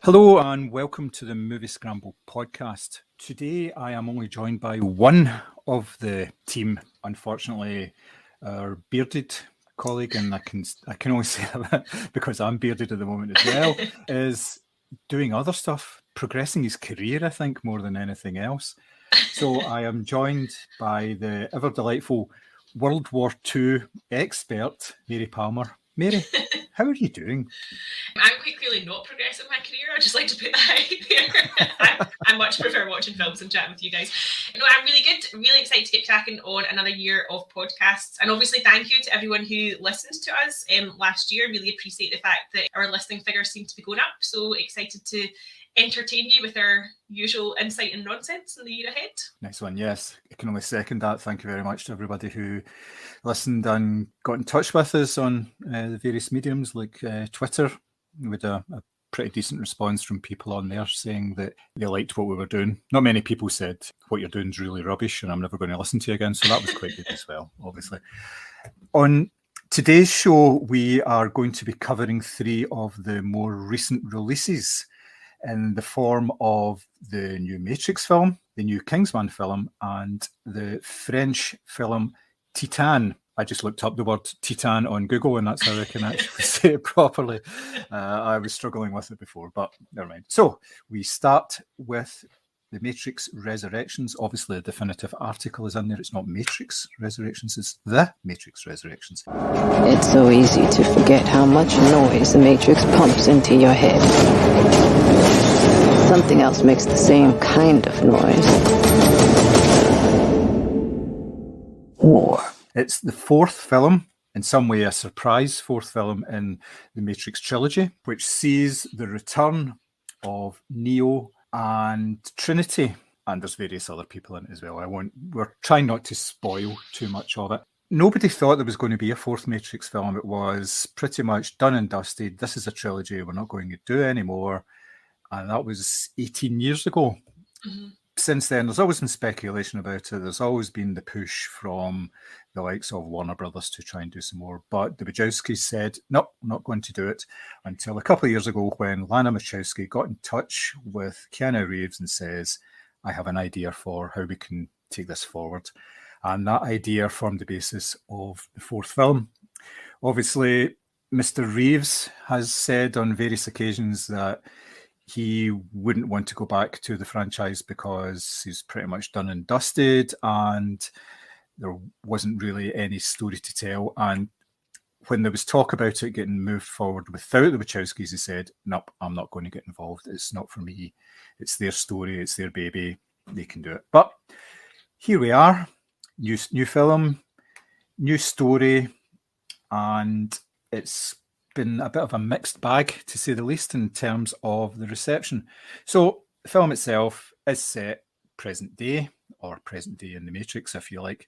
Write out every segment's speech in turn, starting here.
Hello and welcome to the Moviescramble podcast. Today I am only joined by one of the team. Unfortunately, our bearded colleague, and I can only say that because I'm bearded at the moment as well, is doing other stuff, progressing his career, I think, more than anything else. So I am joined by the ever delightful World War II expert, Mary Palmer. Mary, how are you doing? I'm quite clearly not progressing my career. I just like to put that out there. I much prefer watching films and chatting with you guys. No, I'm really good. Really excited to get cracking on another year of podcasts. And obviously, thank you to everyone who listened to us last year. Really appreciate the fact that our listening figures seem to be going up. So excited to entertain you with our usual insight and nonsense in the year ahead. Nice one. Yes, I can only second that. Thank you very much to everybody who listened and got in touch with us on the various mediums like Twitter. We had a pretty decent response from people on there saying that they liked what we were doing. Not many people said what you're doing is really rubbish and I'm never going to listen to you again. So that was quite good as well, obviously. On today's show, we are going to be covering 3 of the more recent releases in the form of the new Matrix film, the new Kingsman film, and the French film Titane. I just looked up the word Titane on Google and that's how I can actually say it properly. I was struggling with it before, but never mind. So we start with the Matrix Resurrections. Obviously, the definitive article is in there. It's not Matrix Resurrections, it's the Matrix Resurrections. It's so easy to forget how much noise the Matrix pumps into your head. Something else makes the same kind of noise. War. It's the 4th film, in some way a surprise 4th film in the Matrix trilogy, which sees the return of Neo and Trinity, and there's various other people in it as well. We're trying not to spoil too much of it. Nobody thought there was going to be a 4th Matrix film. It was pretty much done and dusted. This is a trilogy we're not going to do anymore. And that was 18 years ago. Mm-hmm. Since then, there's always been speculation about it. There's always been the push from the likes of Warner Brothers to try and do some more. But the Wachowskis said, no, I'm not going to do it, until a couple of years ago when Lana Wachowski got in touch with Keanu Reeves and says, I have an idea for how we can take this forward. And that idea formed the basis of the 4th film. Obviously, Mr. Reeves has said on various occasions that he wouldn't want to go back to the franchise because he's pretty much done and dusted and there wasn't really any story to tell. And when there was talk about it getting moved forward without the Wachowskis, he said, nope, I'm not going to get involved. It's not for me. It's their story. It's their baby. They can do it. But here we are. New film, new story, and it's been a bit of a mixed bag, to say the least, in terms of the reception. So the film itself is set present day, or present day in the Matrix, if you like.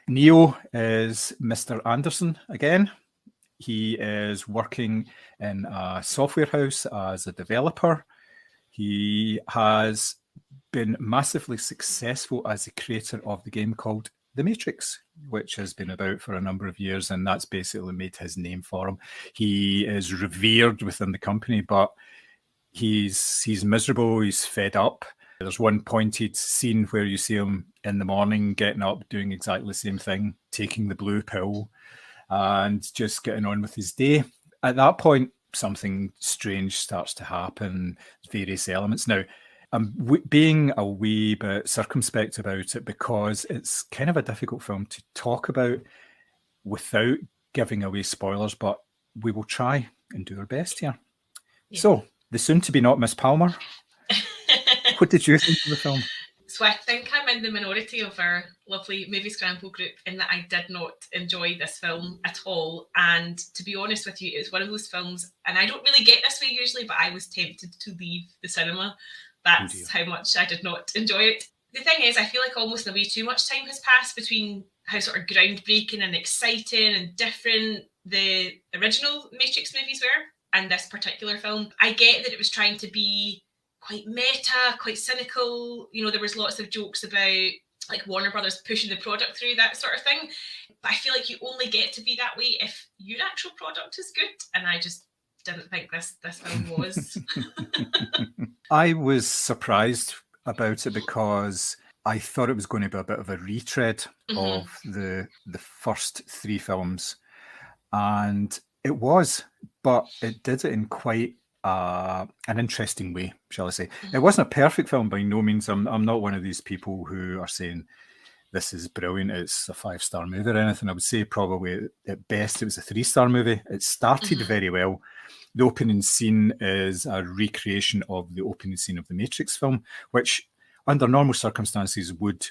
Neo is Mr. Anderson again. He is working in a software house as a developer. He has been massively successful as the creator of the game called The Matrix, which has been about for a number of years, and that's basically made his name for him. He is revered within the company, but he's miserable, he's fed up. There's one pointed scene where you see him in the morning getting up, doing exactly the same thing, taking the blue pill, and just getting on with his day. At that point, something strange starts to happen, various elements. Now, I'm being a wee bit circumspect about it because it's kind of a difficult film to talk about without giving away spoilers, but we will try and do our best here. Yeah. So, the soon-to-be not Miss Palmer, what did you think of the film? So I think I'm in the minority of our lovely Moviescramble group in that I did not enjoy this film at all. And to be honest with you, it's one of those films, and I don't really get this way usually, but I was tempted to leave the cinema. That's how much I did not enjoy it. The thing is, I feel like almost in a way too much time has passed between how sort of groundbreaking and exciting and different the original Matrix movies were and this particular film. I get that it was trying to be quite meta, quite cynical. You know, there was lots of jokes about like Warner Brothers pushing the product through, that sort of thing. But I feel like you only get to be that way if your actual product is good. And I just didn't think this film was. I was surprised about it because I thought it was going to be a bit of a retread of the first three films, and it was, but it did it in quite an interesting way, shall I say. It wasn't a perfect film by no means. I'm not one of these people who are saying this is brilliant, it's a 5-star movie or anything. I would say probably at best it was a 3-star movie. It started very well. The opening scene is a recreation of the opening scene of the Matrix film, which under normal circumstances would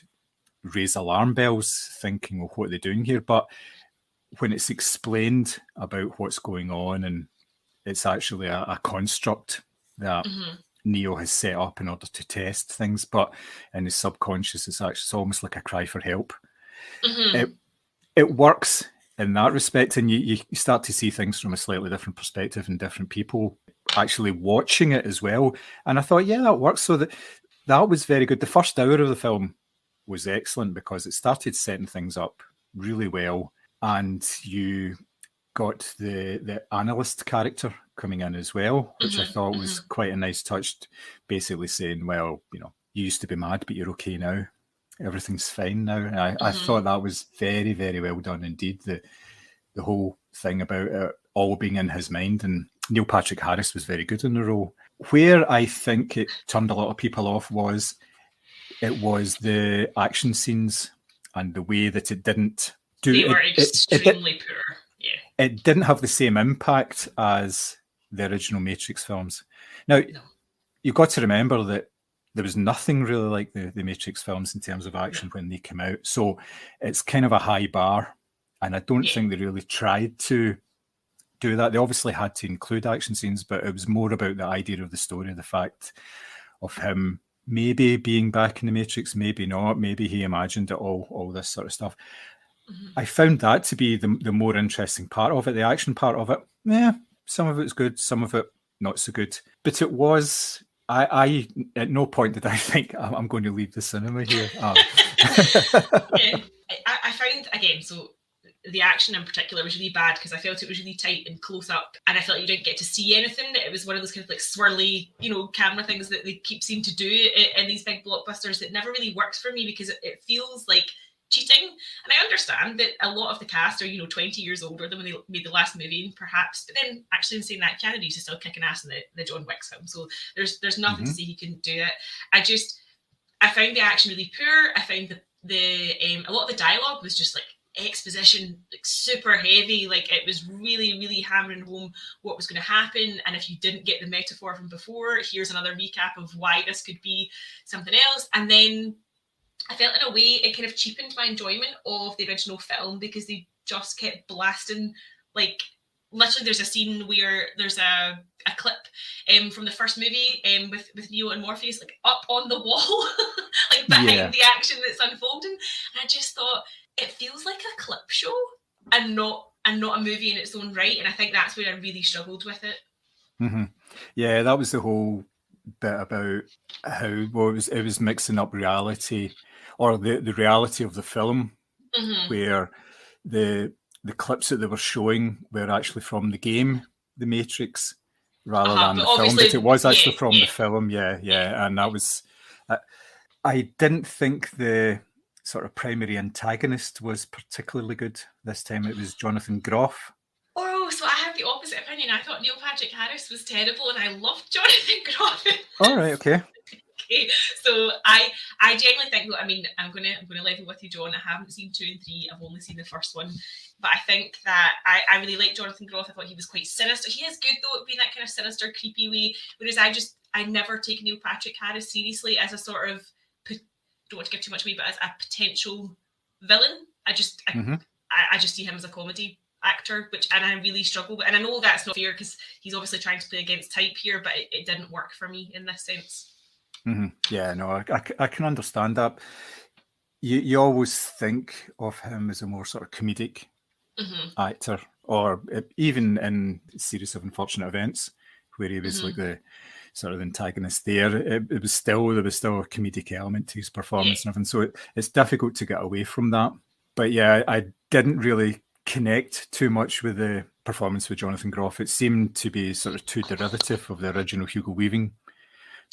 raise alarm bells, thinking, well, what are they doing here? But when it's explained about what's going on, and it's actually a construct that Neo has set up in order to test things, but in his subconscious, it's almost like a cry for help. It works in that respect, and you start to see things from a slightly different perspective and different people actually watching it as well. And I thought, yeah, that works. So that was very good. The first hour of the film was excellent because it started setting things up really well, and you got the analyst character coming in as well, which I thought was quite a nice touch, basically saying, well, you used to be mad, but you're okay now. Everything's fine now. And I thought that was very, very well done indeed. The whole thing about it all being in his mind, and Neil Patrick Harris was very good in the role. Where I think it turned a lot of people off was the action scenes and the way that it didn't do. They were extremely poor. Yeah. It didn't have the same impact as the original Matrix films. Now, you've got to remember that there was nothing really like the Matrix films in terms of action when they came out. So it's kind of a high bar. And I don't think they really tried to do that. They obviously had to include action scenes, but it was more about the idea of the story, the fact of him maybe being back in the Matrix, maybe not, maybe he imagined it all this sort of stuff. I found that to be the more interesting part of it. The action part of it, some of it's good, some of it not so good. But it was, I at no point did I think I'm going to leave the cinema here. I found, again, so the action in particular was really bad because I felt it was really tight and close up, and I felt you didn't get to see anything. It was one of those kind of like swirly, camera things that they keep seeming to do in these big blockbusters that never really works for me because it feels like cheating. And I understand that a lot of the cast are 20 years older than when they made the last movie, perhaps, but then actually in saying that, Keanu Reeves is still kicking ass in the John Wick film, so there's nothing to say he couldn't do it. I found the action really poor. I found the a lot of the dialogue was just like exposition, like super heavy. Like it was really, really hammering home what was going to happen, and if you didn't get the metaphor from before, here's another recap of why this could be something else. And then I felt in a way it kind of cheapened my enjoyment of the original film because they just kept blasting, like literally there's a scene where there's a clip from the first movie with Neo and Morpheus like up on the wall like behind the action that's unfolding, and I just thought it feels like a clip show and not a movie in its own right, and I think that's where I really struggled with it. Yeah, that was the whole bit about how it was mixing up reality, or the reality of the film, where the clips that they were showing were actually from the game The Matrix rather than the film, but it was actually from the film. And that was I didn't think the sort of primary antagonist was particularly good this time. It was Jonathan Groff. Oh, so I have the opposite opinion. I thought Neil Patrick Harris was terrible, and I loved Jonathan Groff. All right, okay. So I genuinely think, I mean, I'm gonna level with you, John. I haven't seen 2 and 3. I've only seen the first one, but I think that I really like Jonathan Groff. I thought he was quite sinister. He is good though at being that kind of sinister, creepy way. Whereas I never take Neil Patrick Harris seriously as a sort of, don't want to give too much away, but as a potential villain. I just see him as a comedy actor, and I really struggle with. And I know that's not fair because he's obviously trying to play against type here, but it didn't work for me in this sense. Yeah, no, I can understand that. You always think of him as a more sort of comedic actor, or even in Series of Unfortunate Events, where he was like the sort of antagonist there. There was still a comedic element to his performance and everything, so it's difficult to get away from that. But yeah, I didn't really connect too much with the performance with Jonathan Groff. It seemed to be sort of too derivative of the original Hugo Weaving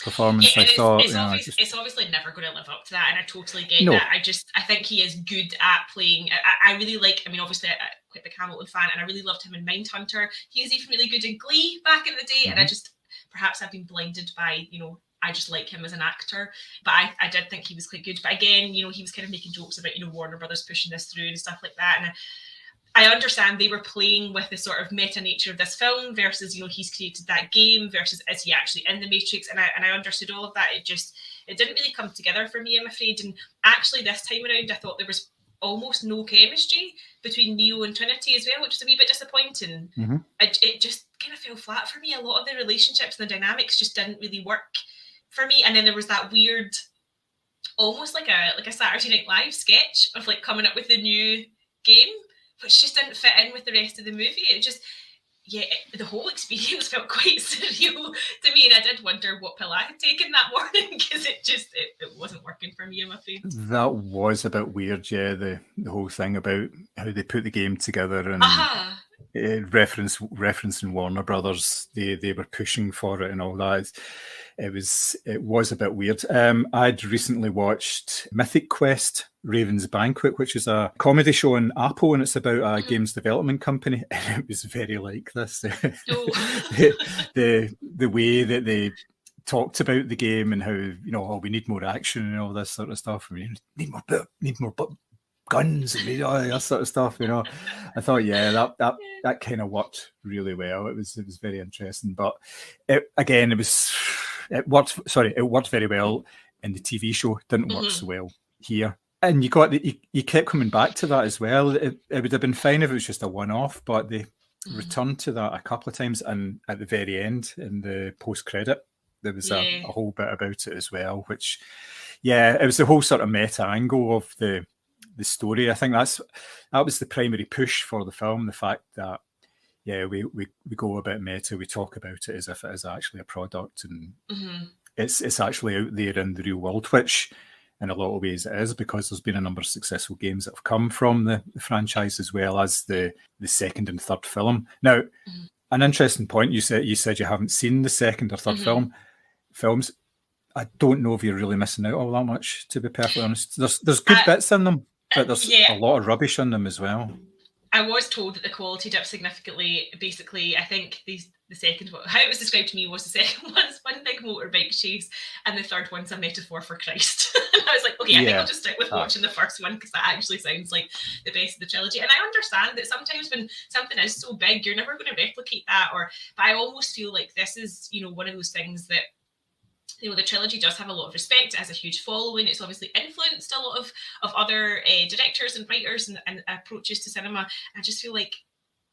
performance. Yeah, I and thought, it's obviously never going to live up to that, and I totally get No. that. I think he is good at playing. I really like. I mean, obviously, I'm quite a big Hamilton fan, and I really loved him in Mindhunter. He was even really good in Glee back in the day, and I just perhaps I've been blinded by I just like him as an actor, but I did think he was quite good. But again, he was kind of making jokes about Warner Brothers pushing this through and stuff like that, and I understand they were playing with the sort of meta nature of this film versus, he's created that game versus is he actually in the Matrix? And I understood all of that. It didn't really come together for me, I'm afraid. And actually this time around, I thought there was almost no chemistry between Neo and Trinity as well, which was a wee bit disappointing. It just kind of fell flat for me. A lot of the relationships and the dynamics just didn't really work for me. And then there was that weird, almost like a Saturday Night Live sketch of like coming up with the new game, which just didn't fit in with the rest of the movie. It just, the whole experience felt quite surreal to me, and I did wonder what pill I had taken that morning because it wasn't working for me, I'm afraid. That was a bit weird, yeah. The whole thing about how they put the game together and referencing Warner Brothers, they were pushing for it and all that. It was a bit weird. I'd recently watched Mythic Quest: Raven's Banquet, which is a comedy show on Apple, and it's about a games development company, and it was very like this. the way that they talked about the game and how we need more action and all this sort of stuff. We need more guns and all that sort of stuff. I thought, that kind of worked really well. It was very interesting, but it worked very well in the TV show. Didn't work so well here. And you kept coming back to that as well. It would have been fine if it was just a one-off, but they returned to that a couple of times. And at the very end, in the post-credit, there was a whole bit about it as well, which, it was the whole sort of meta angle of the story. I think that was the primary push for the film, the fact that we go a bit meta, we talk about it as if it is actually a product, and it's actually out there in the real world, which in a lot of ways it is, because there's been a number of successful games that have come from the franchise, as well as the second and third film. Now, an interesting point, you said you haven't seen the second or third films. I don't know if you're really missing out all that much, to be perfectly honest. There's good bits in them, but there's a lot of rubbish in them as well. I was told that the quality dipped significantly. Basically, I think the second one, how it was described to me, was the second one's one big motorbike chase, and the third one's a metaphor for Christ. And I was like, okay, I think I'll just stick with watching the first one, because that actually sounds like the best of the trilogy. And I understand that sometimes when something is so big, you're never going to replicate that. But I almost feel like this is, one of those things that, the trilogy does have a lot of respect. It has a huge following. It's obviously influenced a lot of other directors and writers and approaches to cinema. I just feel like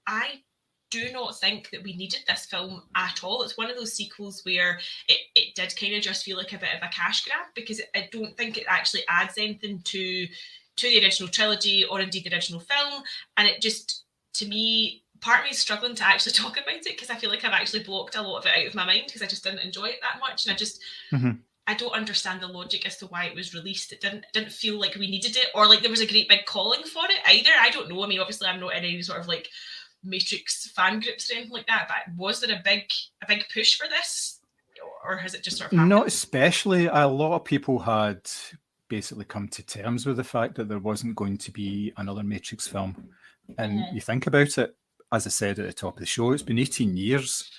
I do not think that we needed this film at all. It's one of those sequels where it did kind of just feel like a bit of a cash grab, because I don't think it actually adds anything to the original trilogy or indeed the original film. And it just, to me, part of me is struggling to actually talk about it, because I feel like I've actually blocked a lot of it out of my mind because I just didn't enjoy it that much. And I just, I don't understand the logic as to why it was released. It didn't feel like we needed it, or like there was a great big calling for it either. I don't know. I mean, obviously I'm not in any sort of like Matrix fan groups or anything like that, but was there a big push for this, or has it just sort of happened? Not especially. A lot of people had basically come to terms with the fact that there wasn't going to be another Matrix film. And you think about it, as I said at the top of the show, it's been 18 years.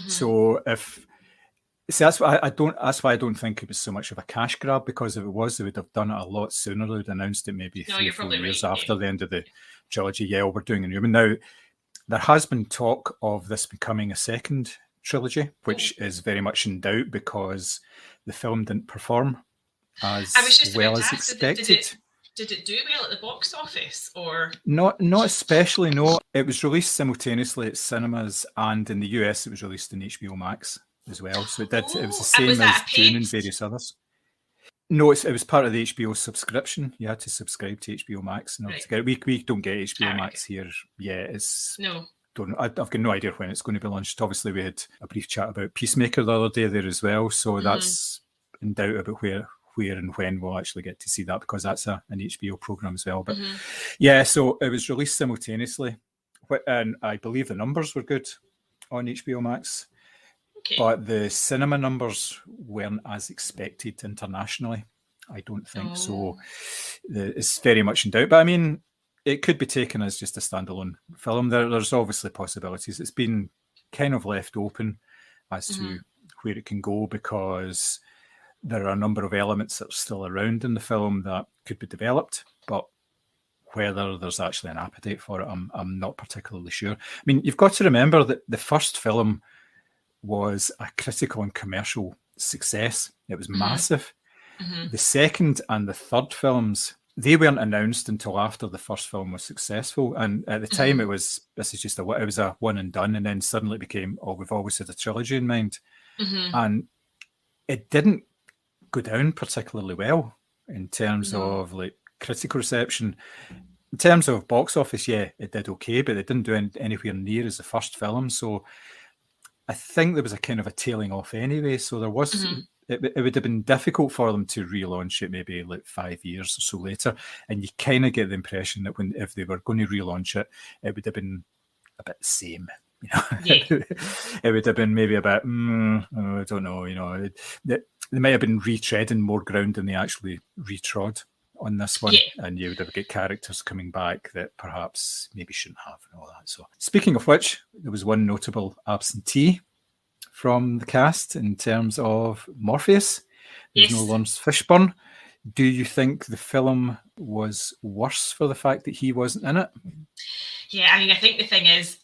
So that's why I don't think it was so much of a cash grab, because if it was, they would have done it a lot sooner. They would have announced it maybe 3 or 4 years after the end of the trilogy. Yeah, we're doing a new one. Now, there has been talk of this becoming a second trilogy, which is very much in doubt because the film didn't perform as well as expected. Did it do well at the box office, or not especially? No, it was released simultaneously at cinemas, and in the US it was released in HBO Max as well. So it was the same as Dune and various others. No, it was part of the HBO subscription. You had to subscribe to HBO Max in order to get it. We don't get HBO Max here yet. I've got no idea when it's going to be launched. Obviously, we had a brief chat about Peacemaker the other day there as well, so that's in doubt about where and when we'll actually get to see that, because that's an HBO program as well. But Mm-hmm. yeah, so it was released simultaneously, and I believe the numbers were good on HBO Max, Okay. but the cinema numbers weren't as expected internationally. I don't think so. It's very much in doubt. But I mean, it could be taken as just a standalone film. There's obviously possibilities. It's been kind of left open as to where it can go, because there are a number of elements that are still around in the film that could be developed, but whether there's actually an appetite for it, I'm not particularly sure. I mean, you've got to remember that the first film was a critical and commercial success. It was massive. The second and the third films, they weren't announced until after the first film was successful. And at the time, this is just it was a one and done. And then suddenly it became, we've always had a trilogy in mind. And it didn't go down particularly well in terms of like critical reception. In terms of box office, yeah, it did okay, but it didn't do anywhere near as the first film. So I think there was a kind of a tailing off anyway. So there was, it would have been difficult for them to relaunch it maybe like 5 years or so later. And you kind of get the impression that if they were going to relaunch it, it would have been a bit the same. You know, it would have been maybe a bit, I don't know, you know, they might have been retreading more ground than they actually retrod on this one. And you would have got characters coming back that perhaps maybe shouldn't have and all that. So speaking of which, there was one notable absentee from the cast in terms of Morpheus. There's no Lawrence Fishburne. Do you think the film was worse for the fact that he wasn't in it? Yeah, I mean, I think the thing is,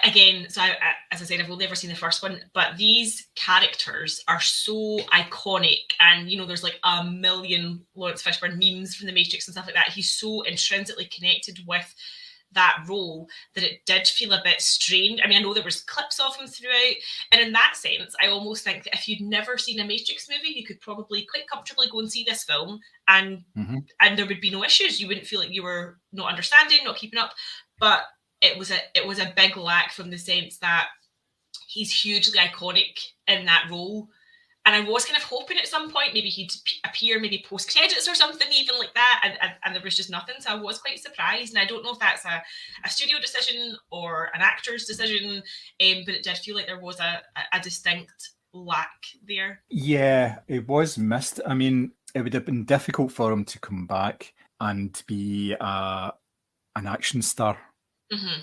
again, so as I said, I've only ever seen the first one, but these characters are so iconic, and you know, there's like a million Lawrence Fishburne memes from The Matrix and stuff like that. He's so intrinsically connected with that role that it did feel a bit strained. I mean, I know there was clips of him throughout, and in that sense, I almost think that if you'd never seen a Matrix movie, you could probably quite comfortably go and see this film, and there would be no issues. You wouldn't feel like you were not understanding, not keeping up. But it was a big lack from the sense that he's hugely iconic in that role. And I was kind of hoping at some point maybe he'd appear maybe post-credits or something even like that, and there was just nothing. So I was quite surprised. And I don't know if that's a studio decision or an actor's decision, but it did feel like there was a distinct lack there. Yeah, it was missed. I mean, it would have been difficult for him to come back and be an action star.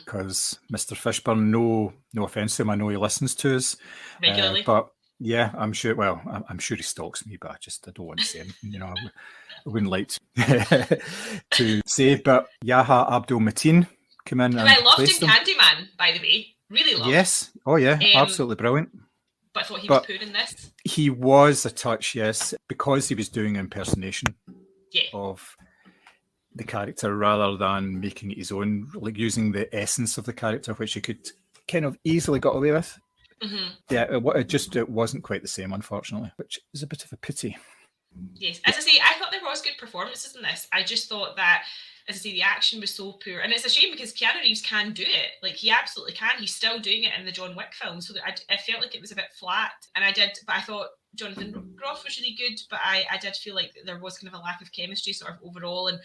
Because Mr. Fishburne, no offense to him, I know he listens to us regularly, but yeah, I'm sure. Well, I'm sure he stalks me, but I don't want to say anything. You know, I wouldn't like to say. But Yahya Abdul-Mateen came in, and I loved him. Candyman, by the way, really loved. Yes, oh yeah, absolutely brilliant. But I thought he was poor in this. He was a touch, yes, because he was doing impersonation of the character rather than making it his own, like using the essence of the character, which he could kind of easily got away with. Yeah, it wasn't quite the same, unfortunately, which is a bit of a pity. Yes, as I say, I thought there was good performances in this. I just thought that, as I say, the action was so poor, and it's a shame because Keanu Reeves can do it. Like, he absolutely can. He's still doing it in the John Wick film, so I felt like it was a bit flat. And I thought Jonathan Groff was really good, but I did feel like there was kind of a lack of chemistry sort of overall. And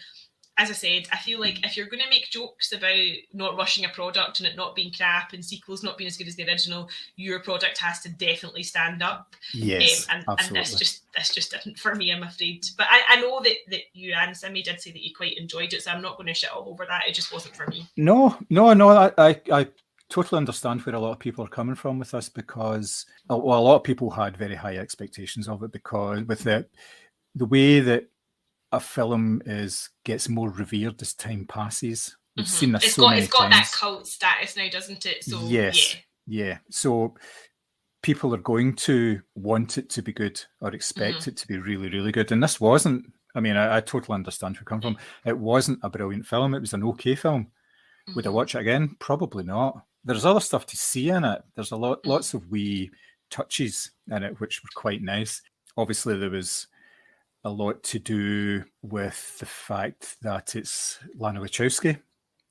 as I said, I feel like if you're going to make jokes about not rushing a product and it not being crap and sequels not being as good as the original, your product has to definitely stand up. Yes, and absolutely. this just didn't for me, I'm afraid. But I know that you and Simmy did say that you quite enjoyed it, so I'm not going to shit all over that. It just wasn't for me. No, I totally understand where a lot of people are coming from with this, because a lot of people had very high expectations of it, because with the way that a film gets more revered as time passes. We've seen this so many times. It's got that cult status now, doesn't it? So yes, yeah. So people are going to want it to be good or expect it to be really, really good. And this wasn't. I mean, I totally understand where you come from. It wasn't a brilliant film. It was an okay film. Would I watch it again? Probably not. There's other stuff to see in it. There's lots of wee touches in it which were quite nice. Obviously, there was a lot to do with the fact that it's Lana Wachowski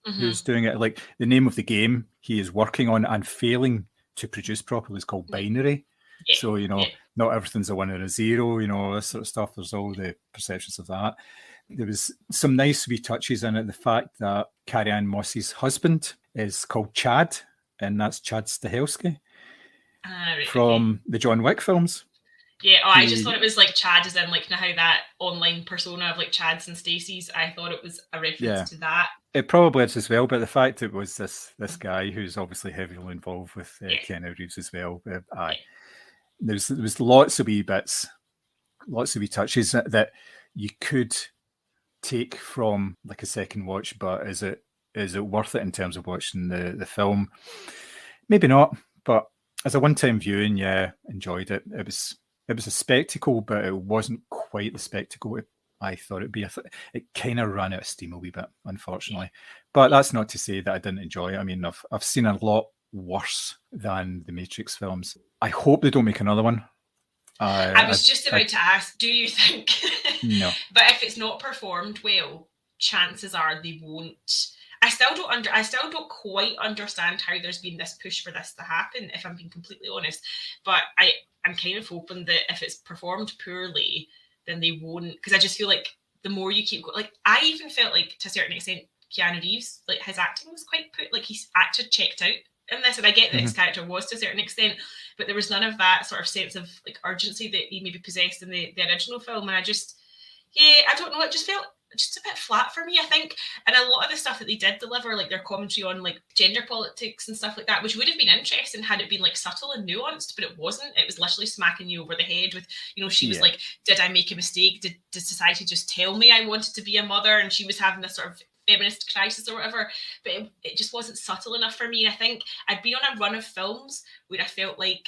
who's doing it. Like, the name of the game he is working on and failing to produce properly is called Binary. So, you know, not everything's a 1 or a 0, you know, this sort of stuff. There's all the perceptions of that. There was some nice wee touches in it. The fact that Carrie-Anne Moss's husband is called Chad, and that's Chad Stahelski Right, from the John Wick films. Yeah, I just thought it was like Chad, as in like how that online persona of like Chads and Stacey's. I thought it was a reference to that. It probably is as well, but the fact it was this guy who's obviously heavily involved with Keanu Reeves as well. There was lots of wee bits, lots of wee touches that you could take from like a second watch, but is it worth it in terms of watching the film? Maybe not, but as a one-time viewing, enjoyed it. It was a spectacle, but it wasn't quite the spectacle I thought it'd be. It kind of ran out of steam a wee bit, unfortunately. But that's not to say that I didn't enjoy it. I mean, I've seen a lot worse than the Matrix films. I hope they don't make another one. I was just about to ask, do you think? No. But if it's not performed well, chances are they won't. I still don't quite understand how there's been this push for this to happen, if I'm being completely honest. But I'm kind of hoping that if it's performed poorly, then they won't. Because I just feel like the more you keep going, like I even felt like to a certain extent, Keanu Reeves, like his acting was quite like he's acted checked out in this, and I get that his character was to a certain extent, but there was none of that sort of sense of like urgency that he maybe possessed in the original film, and I don't know, it just felt just a bit flat for me, I think. And a lot of the stuff that they did deliver, like their commentary on like gender politics and stuff like that, which would have been interesting had it been like subtle and nuanced, but it wasn't. It was literally smacking you over the head with, you know, she was like, did I make a mistake? Did society just tell me I wanted to be a mother? And she was having this sort of feminist crisis or whatever, but it just wasn't subtle enough for me. I think I'd been on a run of films where I felt like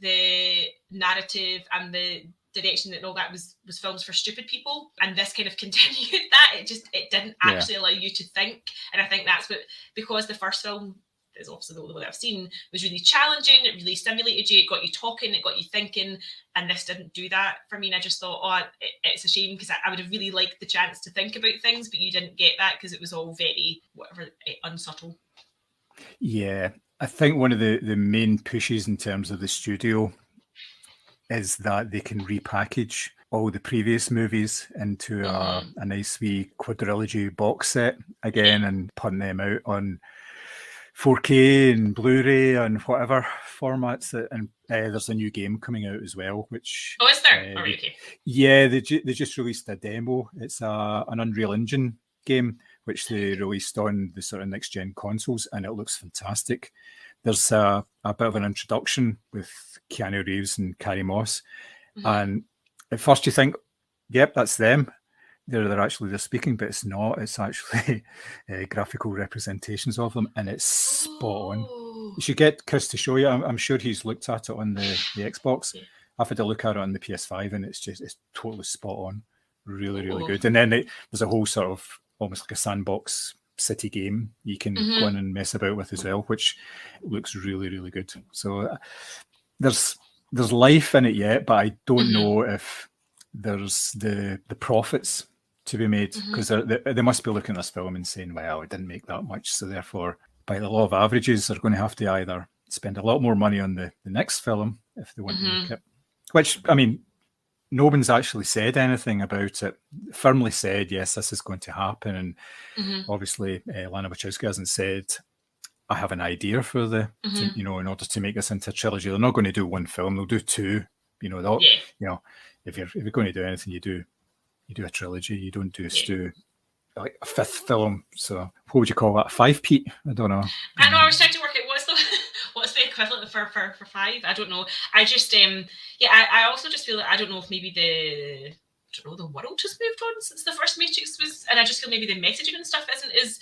the narrative and the direction and all that was films for stupid people, and this kind of continued that. It didn't actually allow you to think, and I think that's what, because the first film is obviously the only one I've seen, was really challenging, it really stimulated you, it got you talking, it got you thinking, and this didn't do that for me. And I just thought, it's a shame, because I would have really liked the chance to think about things, but you didn't get that because it was all very unsubtle. Yeah, I think one of the main pushes in terms of the studio is that they can repackage all the previous movies into a nice wee quadrilogy box set again and punt them out on 4K and Blu-ray and whatever formats. And there's a new game coming out as well, which... Oh, is there? Okay. Yeah, they just released a demo. It's an Unreal Engine game, which they released on the sort of next-gen consoles, and it looks fantastic. There's a bit of an introduction with Keanu Reeves and Carrie Moss. And at first you think, yep, that's them. They're speaking, but it's not. It's actually graphical representations of them, and it's spot on. You should get Chris to show you. I'm sure he's looked at it on the Xbox. I've had a look at it on the PS5, and it's totally spot on. Really, really good. And then there's a whole sort of almost like a sandbox city game you can go in and mess about with as well, which looks really, really good. So there's life in it yet, but I don't know if there's the profits to be made, because they must be looking at this film and saying, well, it didn't make that much, so therefore by the law of averages they're going to have to either spend a lot more money on the next film if they want to make it, which, I mean, no one's actually said anything about it, firmly said, yes, this is going to happen. And obviously, Lana Wachowski hasn't said, I have an idea for in order to make this into a trilogy. They're not going to do one film, they'll do two. You know, if you're going to do anything, you do a trilogy. You don't just do like a fifth film. So what would you call that? 5, Pete? I don't know. I know, I was trying to work out what's the equivalent for 5. I don't know. I just I also just feel like I don't know if maybe the world has moved on since the first Matrix was, and I just feel maybe the messaging and stuff isn't as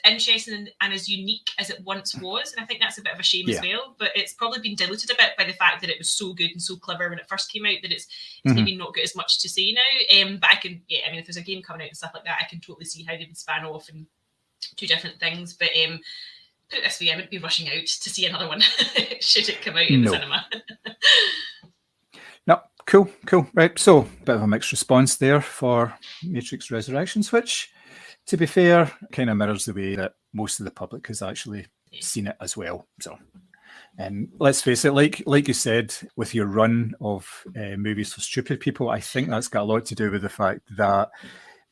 interesting and as unique as it once was, and I think that's a bit of a shame as well. But it's probably been diluted a bit by the fact that it was so good and so clever when it first came out that it's maybe not got as much to say now. But I can, I mean, if there's a game coming out and stuff like that, I can totally see how they would span off and do different things. But put it this way, I wouldn't be rushing out to see another one should it come out in the cinema. No, cool. Right, so bit of a mixed response there for Matrix Resurrections, which, to be fair, kind of mirrors the way that most of the public has actually seen it as well. So And let's face it, like you said, with your run of movies for stupid people, I think that's got a lot to do with the fact that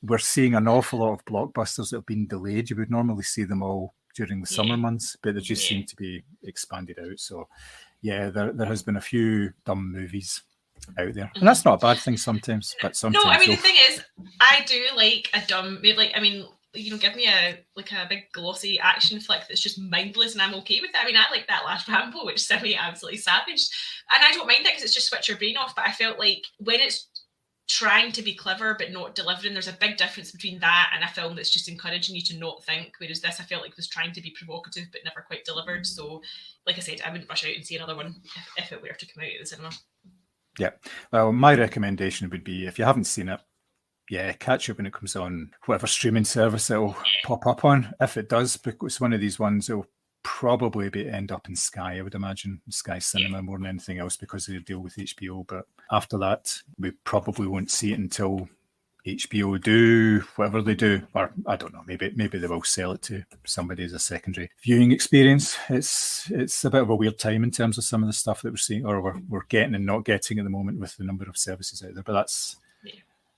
we're seeing an awful lot of blockbusters that have been delayed. You would normally see them all during the summer months, but they just seem to be expanded out. So, yeah, there has been a few dumb movies out there, and that's not a bad thing sometimes. But sometimes, no, I mean the thing is, I do like a dumb movie. Like, I mean, you know, give me a big glossy action flick that's just mindless, and I'm okay with it. I mean, I like that last Rambo, which Simi absolutely savaged, and I don't mind it because it's just switch your brain off. But I felt like when it's trying to be clever but not delivering, there's a big difference between that and a film that's just encouraging you to not think, whereas this I felt like was trying to be provocative but never quite delivered. So like I said, I wouldn't rush out and see another one if it were to come out at the cinema. Yeah, well, my recommendation would be, if you haven't seen it, catch it when it comes on whatever streaming service it'll pop up on, if it does, because it's one of these ones that'll probably end up in Sky, I would imagine, Sky Cinema more than anything else, because of their deal with HBO. But after that, we probably won't see it until HBO do whatever they do, or I don't know, maybe they will sell it to somebody as a secondary viewing experience. It's a bit of a weird time in terms of some of the stuff that we're seeing, or we're getting and not getting at the moment with the number of services out there, but that's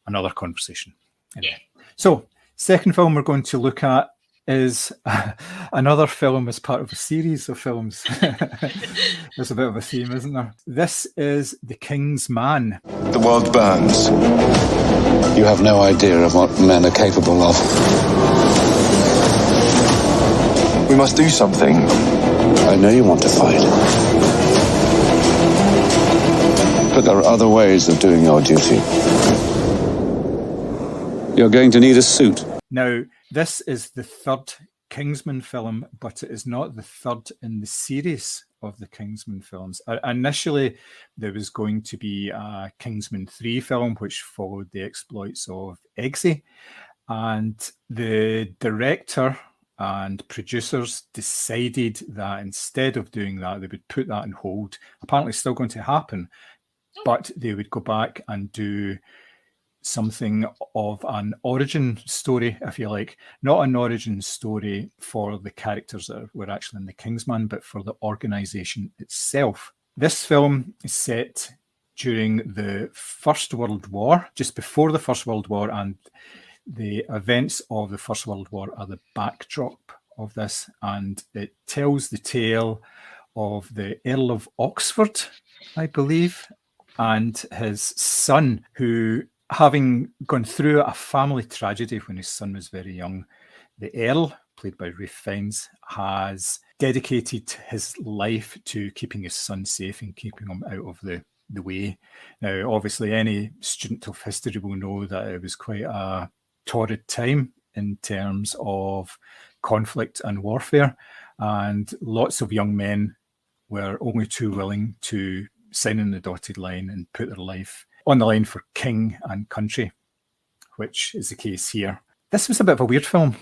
another conversation. Anyway. So, second film we're going to look at is another film as part of a series of films. There's a bit of a theme, isn't there? This is The King's Man. The world burns. You have no idea of what men are capable of. We must do something. I know you want to fight. But there are other ways of doing your duty. You're going to need a suit. Now, this is the third Kingsman film, but it is not the third in the series of the Kingsman films. Initially, there was going to be a Kingsman 3 film, which followed the exploits of Eggsy. And the director and producers decided that instead of doing that, they would put that on hold. Apparently, it's still going to happen, but they would go back and do something of an origin story, if you like. Not an origin story for the characters that were actually in the Kingsman, but for the organisation itself. This film is set during the First World War, just before the First World War, and the events of the First World War are the backdrop of this, and it tells the tale of the Earl of Oxford, I believe, and his son, who, having gone through a family tragedy when his son was very young, the Earl, played by Ralph Fiennes, has dedicated his life to keeping his son safe and keeping him out of the way. Now, obviously, any student of history will know that it was quite a torrid time in terms of conflict and warfare, and lots of young men were only too willing to sign in the dotted line and put their life on the line for king and country, which is the case here. This was a bit of a weird film.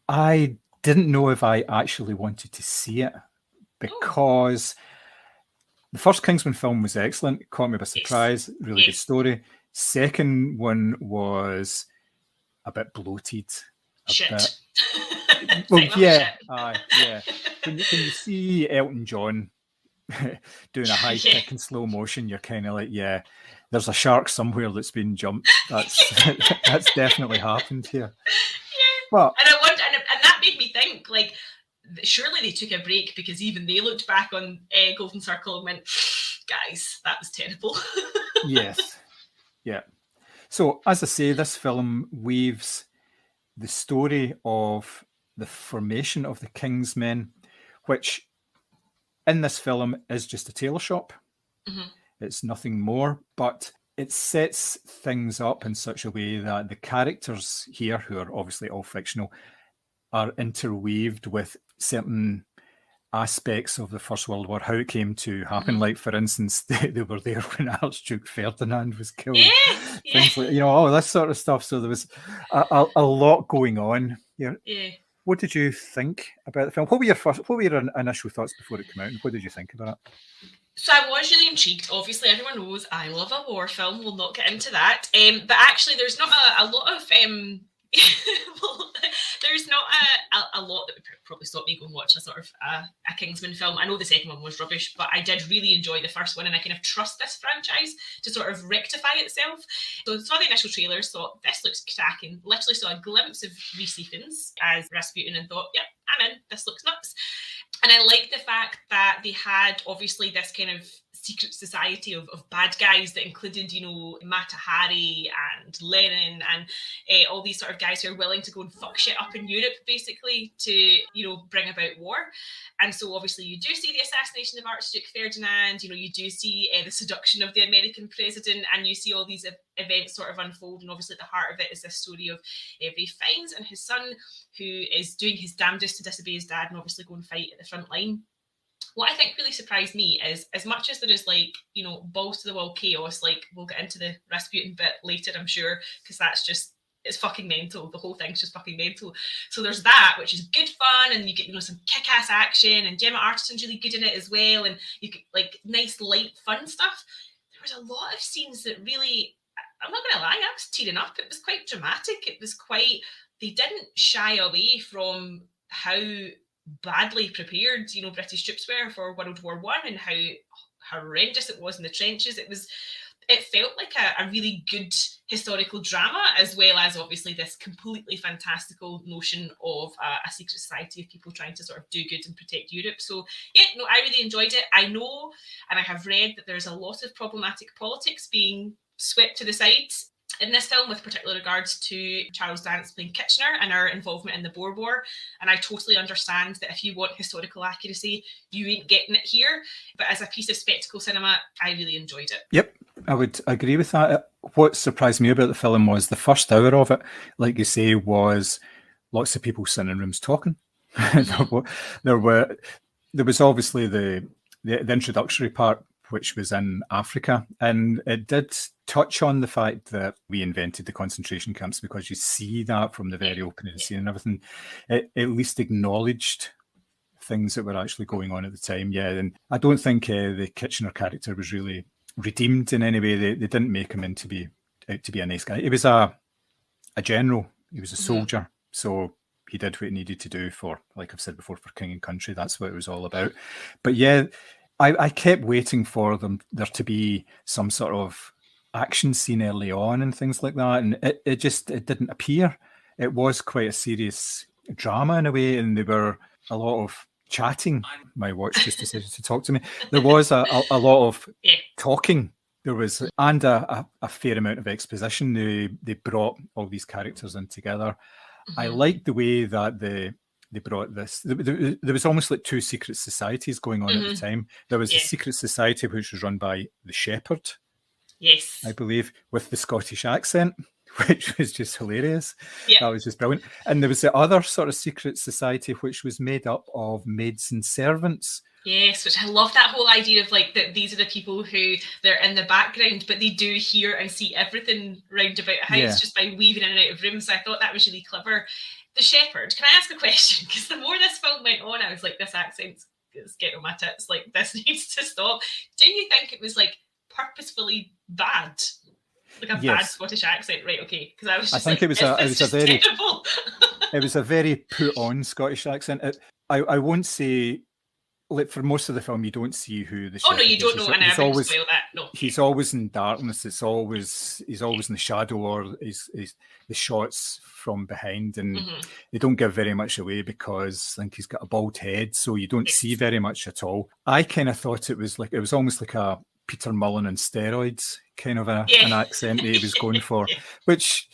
I didn't know if I actually wanted to see it, because the first Kingsman film was excellent. It caught me by surprise. Really good story. Second one was a bit bloated. Shit. Well, yeah. When you see Elton John doing a high kick in slow motion, you're kind of like, there's a shark somewhere that's been jumped. That's definitely happened here. But and I wonder, and that made me think, like, surely they took a break, because even they looked back on Golden Circle and went, guys, that was terrible. Yes. Yeah. So, as I say, this film weaves the story of the formation of the King's Men, which in this film is just a tailor shop. Mm-hmm. It's nothing more, but it sets things up in such a way that the characters here, who are obviously all fictional, are interweaved with certain aspects of the First World War, how it came to happen. Like, for instance, they were there when Archduke Ferdinand was killed. Things like, all this sort of stuff. So there was a lot going on here. Yeah. What did you think about the film? What were your initial thoughts before it came out, and what did you think about it? So I was really intrigued. Obviously, everyone knows I love a war film. We'll not get into that. But actually, there's not a lot of... well, There's not a lot that would probably stop me going watch a sort of a Kingsman film. I know the second one was rubbish, but I did really enjoy the first one, and I kind of trust this franchise to sort of rectify itself. So I saw the initial trailers, thought this looks cracking. Literally saw a glimpse of Rhys Ifans as Rasputin and thought, yep, I'm in. This looks nuts. And I like the fact that they had obviously this kind of secret society of bad guys that included, you know, Mata Hari and Lenin and all these sort of guys who are willing to go and fuck shit up in Europe, basically, to, you know, bring about war. And so obviously you do see the assassination of Archduke Ferdinand, you know, you do see the seduction of the American president, and you see all these events sort of unfold. And obviously at the heart of it is this story of Ray Fiennes and his son, who is doing his damnedest to disobey his dad and obviously go and fight at the front line. What I think really surprised me is, as much as there is, like, you know, balls to the wall chaos, like, we'll get into the Rasputin bit later, I'm sure, because that's just, it's fucking mental. The whole thing's just fucking mental. So there's that, which is good fun, and you get, you know, some kick-ass action, and Gemma Arterton's really good in it as well, and you get, like, nice, light, fun stuff. There was a lot of scenes that really, I'm not going to lie, I was tearing up. It was quite dramatic. It was quite, they didn't shy away from how badly prepared, you know, British troops were for World War One, and how horrendous it was in the trenches. It felt like a really good historical drama, as well as obviously this completely fantastical notion of a secret society of people trying to sort of do good and protect Europe. So yeah, no, I really enjoyed it. I know, and I have read that there's a lot of problematic politics being swept to the side in this film, with particular regards to Charles Dance playing Kitchener and our involvement in the Boer War. And I totally understand that if you want historical accuracy, you ain't getting it here. But as a piece of spectacle cinema, I really enjoyed it. Yep, I would agree with that. What surprised me about the film was the first hour of it, like you say, was lots of people sitting in rooms talking. There was obviously the introductory part, which was in Africa, and it did touch on the fact that we invented the concentration camps, because you see that from the very opening scene and everything. It at least acknowledged things that were actually going on at the time. Yeah, and I don't think the Kitchener character was really redeemed in any way. They didn't make him out to be a nice guy. He was a general. He was a soldier. So he did what he needed to do for, like I've said before, for king and country. That's what it was all about. But yeah, I kept waiting for there to be some sort of action scene early on and things like that, and it didn't appear. It was quite a serious drama in a way, and there were a lot of chatting. My watch just decided to talk to me. There was a lot of talking. There was, and a fair amount of exposition. They brought all these characters in together. I liked the way that they brought this. There was almost like two secret societies going on at the time. There was a secret society which was run by the Shepherd, yes, I believe, with the Scottish accent, which was just hilarious. Yeah. That was just brilliant. And there was the other sort of secret society which was made up of maids and servants. Yes, which I love that whole idea of, like, that these are the people who they're in the background, but they do hear and see everything round about a house just by weaving in and out of rooms. So I thought that was really clever. The Shepherd, can I ask a question? Because the more this film went on, I was like, this accent is getting on my tits. Like, this needs to stop. Do you think it was, like, purposefully bad? Like a bad Scottish accent, right? Okay, because I was just think like, it was a very terrible. It was a very put on Scottish accent. I won't say, like, for most of the film, you don't see who the Shepherd no, you don't is. know, and I wouldn't spoil that. No, he's always in darkness. He's always in the shadow, or he's the shots from behind, and they don't give very much away because I think he's got a bald head, so you don't see very much at all. I kind of thought it was almost like a Peter Mullen on steroids kind of an accent that he was going for, which,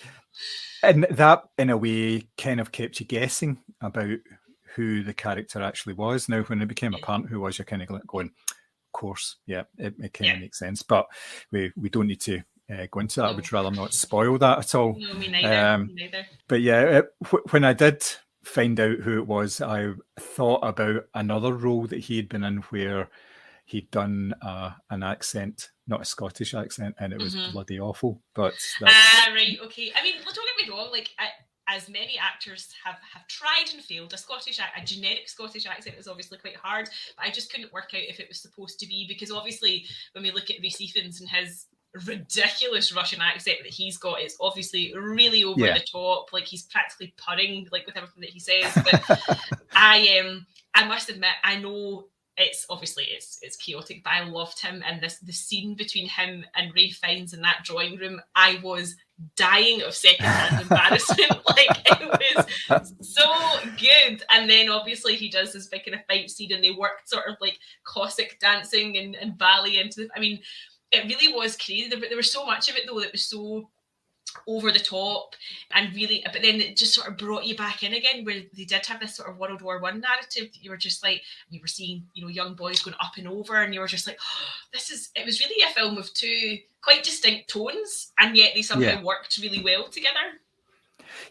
and that in a way kind of kept you guessing about who the character actually was. Now, when it became apparent who was, you're kind of going, of course, it kind of makes sense. But we don't need to go into that. I would rather not spoil that at all. No, me neither. But yeah, when I did find out who it was, I thought about another role that he had been in where he'd done an accent, not a Scottish accent, and it was bloody awful. But right, okay. I mean, don't get me wrong. Like, as many actors have tried and failed, a generic Scottish accent is obviously quite hard. But I just couldn't work out if it was supposed to be, because obviously when we look at Rhys Ifans and his ridiculous Russian accent that he's got is obviously really over Yeah. the top. Like he's practically purring like with everything that he says. But I must admit, I know it's obviously it's chaotic, but I loved him, and the scene between him and Ray Fiennes in that drawing room, I was dying of secondhand embarrassment. Like it was so good. And then obviously he does this big kind of fight scene, and they worked sort of like Cossack dancing and ballet into the, I mean, it really was crazy. There was so much of it though that was so over the top and really, but then it just sort of brought you back in again, where they did have this sort of World War One narrative that you were just like, you were seeing, you know, young boys going up and over, and you were just like, oh, it was really a film of two quite distinct tones, and yet they somehow worked really well together.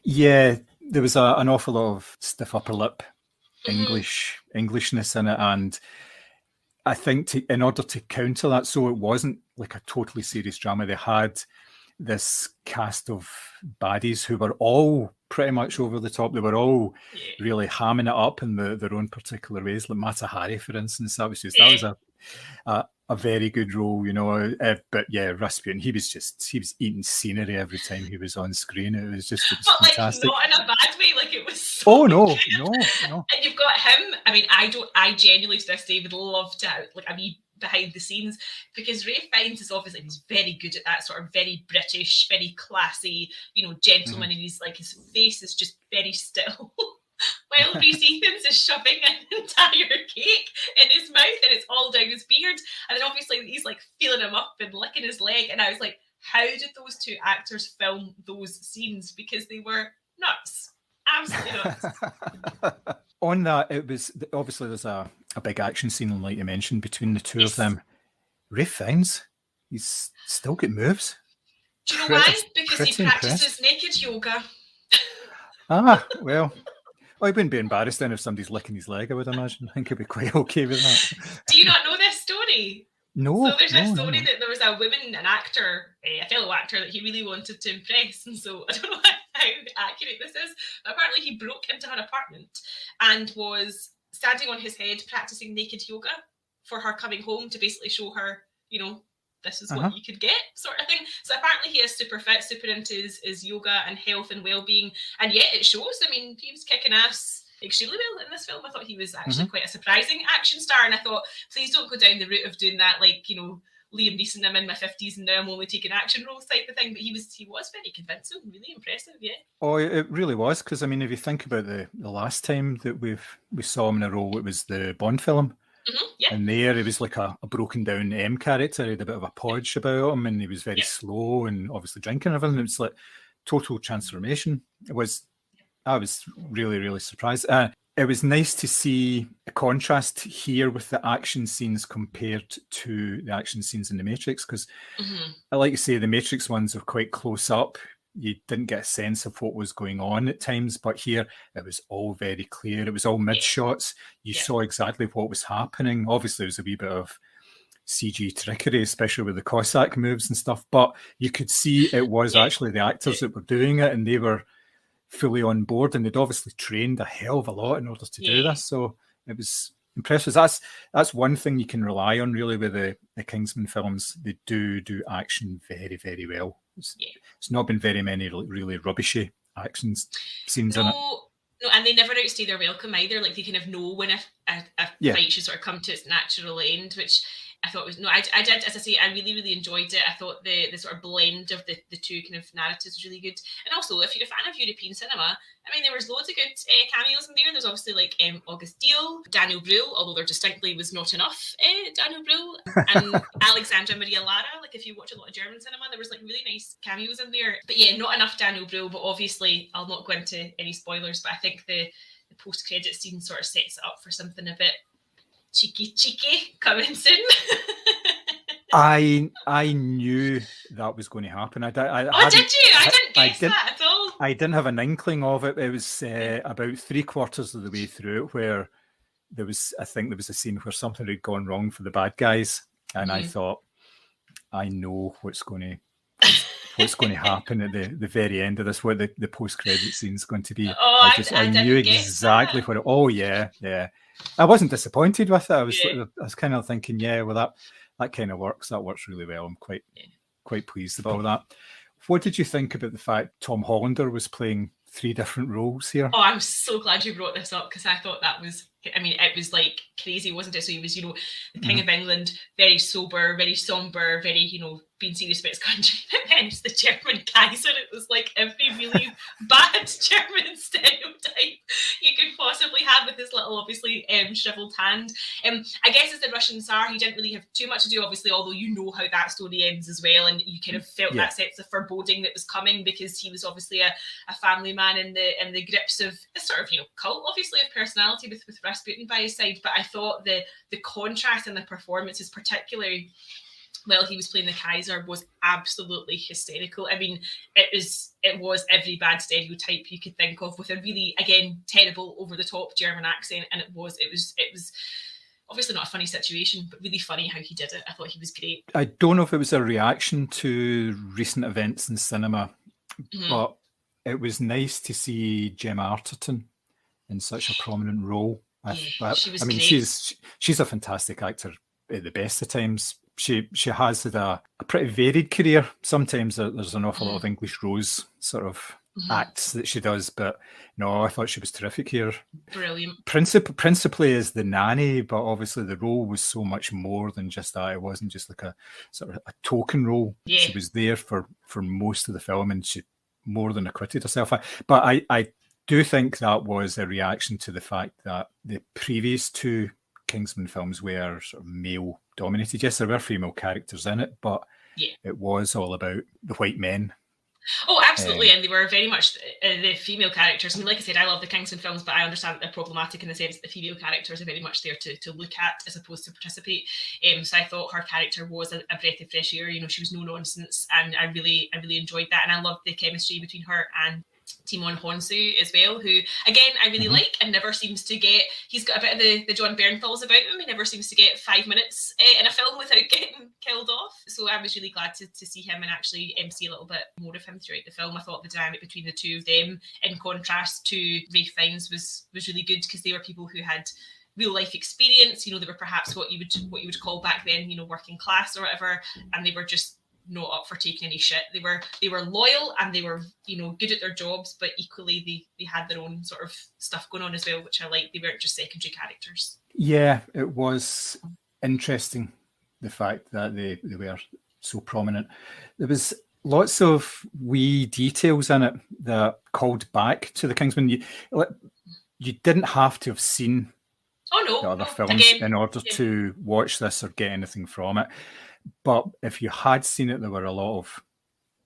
Yeah, there was an awful lot of stiff upper lip Englishness in it, and I think in order to counter that, so it wasn't like a totally serious drama, they had this cast of baddies who were all pretty much over the top. They were all really hamming it up in their own particular ways. Like Mata Hari, for instance, that was a very good role, you know. But yeah, Rasputin, he was eating scenery every time he was on screen. It was fantastic. Like not in a bad way. Like it was. So no. And you've got him. I mean, I genuinely to this day would love to have like a wee behind the scenes, because Ray Fiennes is obviously, he's very good at that sort of very British, very classy, you know, gentleman, and he's like, his face is just very still. While Reese Ethans is shoving an entire cake in his mouth, and it's all down his beard, and then obviously he's like feeling him up and licking his leg, and I was like, how did those two actors film those scenes? Because they were nuts, absolutely nuts. On that, it was obviously there's a big action scene, like you mentioned, between the two of them. Ray Fiennes, he's still got moves. Do you know why? Because he practices naked yoga. Well, I wouldn't be embarrassed then if somebody's licking his leg, I would imagine. I think he'd be quite okay with that. Do you not know this story? No. So there's a story that there was a woman, an actor, a fellow actor that he really wanted to impress. And so I don't know how accurate this is, but apparently he broke into her apartment and was standing on his head practicing naked yoga for her coming home to basically show her, you know, this is what you could get, sort of thing. So apparently he is super fit, super into his yoga and health and well-being. And yet it shows. I mean, he was kicking ass extremely well in this film. I thought he was actually quite a surprising action star. And I thought, please don't go down the route of doing that, like, you know, Liam Neeson, I'm in my 50s and now I'm only taking action roles type of thing. But he was very convincing, really impressive, yeah. Oh, it really was, because I mean, if you think about the last time that we saw him in a role, it was the Bond film. And there he was like a broken down M character. He had a bit of a podge about him, and he was very slow and obviously drinking and everything. It was like total transformation. I was really, really surprised. It was nice to see a contrast here with the action scenes compared to the action scenes in The Matrix, because I like to say the Matrix ones are quite close up. You didn't get a sense of what was going on at times, but here it was all very clear. It was all mid shots. You saw exactly what was happening. Obviously, there was a wee bit of CG trickery, especially with the Cossack moves and stuff, but you could see it was actually the actors that were doing it, and they were fully on board, and they'd obviously trained a hell of a lot in order to do this. So it was impressive. That's one thing you can rely on really with the Kingsman films. They do action very, very well. It's not been very many really rubbishy action scenes in it. No, and they never outstay their welcome either. Like they kind of know when a fight should sort of come to its natural end, which I thought was I did, as I say, I really, really enjoyed it. I thought the sort of blend of the two kind of narratives was really good. And also, if you're a fan of European cinema, I mean, there was loads of good cameos in there. There's obviously like August Deal, Daniel Brühl, although there distinctly was not enough Daniel Brühl, and Alexandra Maria Lara. Like if you watch a lot of German cinema, there was like really nice cameos in there. But yeah, not enough Daniel Brühl. But obviously, I'll not go into any spoilers. But I think the post-credit scene sort of sets it up for something a bit cheeky coming soon. I knew that was going to happen. Did you? I didn't guess that at all. I didn't have an inkling of it. It was about 3/4 of the way through where I think there was a scene where something had gone wrong for the bad guys, and I thought, I know what's going to happen at the very end of this, what the post-credit scene is going to be. I knew exactly what it. Oh yeah. I wasn't disappointed with it. I was kind of thinking, well, that kind of works. That works really well. I'm quite quite pleased about all that. What did you think about the fact Tom Hollander was playing 3 different roles here? Oh, I'm so glad you brought this up, because I thought that was, I mean, it was like crazy, wasn't it? So he was, you know, the King of England, very sober, very somber, very, you know, being serious about his country. And then it's the German Kaiser. It was like every really bad German stereotype you could possibly have, with his little, obviously, shriveled hand. I guess as the Russian Tsar, he didn't really have too much to do, obviously, although you know how that story ends as well, and you kind of felt that sense of foreboding that was coming, because he was obviously a family man in the grips of a sort of, you know, cult, obviously, of personality with Rasputin by his side. But I thought the contrast in the performances, particularly while he was playing the Kaiser, was absolutely hysterical. I mean, it was every bad stereotype you could think of, with a really, again, terrible, over the top German accent, and it was obviously not a funny situation, but really funny how he did it. I thought he was great. I don't know if it was a reaction to recent events in cinema, but it was nice to see Gemma Arterton in such a prominent role. She was great. She's a fantastic actor at the best of times. She has had a pretty varied career. Sometimes there's an awful lot of English Rose sort of acts that she does, but no, I thought she was terrific here. Brilliant. Principally as the nanny, but obviously the role was so much more than just that. It wasn't just like a sort of a token role. Yeah. She was there for most of the film, and she more than acquitted herself. But I do think that was a reaction to the fact that the previous 2 Kingsman films were sort of male dominated. Yes, there were female characters in it, but it was all about the white men. Oh, absolutely. And they were very much the female characters. I mean, like I said, I love the Kingsman films, but I understand that they're problematic in the sense that the female characters are very much there to look at as opposed to participate. So I thought her character was a breath of fresh air. You know, she was no nonsense, and I really enjoyed that. And I loved the chemistry between her and Timon Honsu as well, who, again, I really like, and never seems to get, he's got a bit of the John Bernthal's about him. He never seems to get 5 minutes in a film without getting killed off. So I was really glad to see him and actually see a little bit more of him throughout the film. I thought the dynamic between the 2 of them, in contrast to Ralph Fiennes, was really good, because they were people who had real life experience. You know, they were perhaps what you would call back then, you know, working class or whatever, and they were just not up for taking any shit. They were loyal, and they were, you know, good at their jobs, but equally they had their own sort of stuff going on as well, which I liked. They weren't just secondary characters. Yeah, it was interesting, the fact that they were so prominent. There was lots of wee details in it that called back to the Kingsman. You didn't have to have seen the other films in order to watch this or get anything from it. But if you had seen it, there were a lot of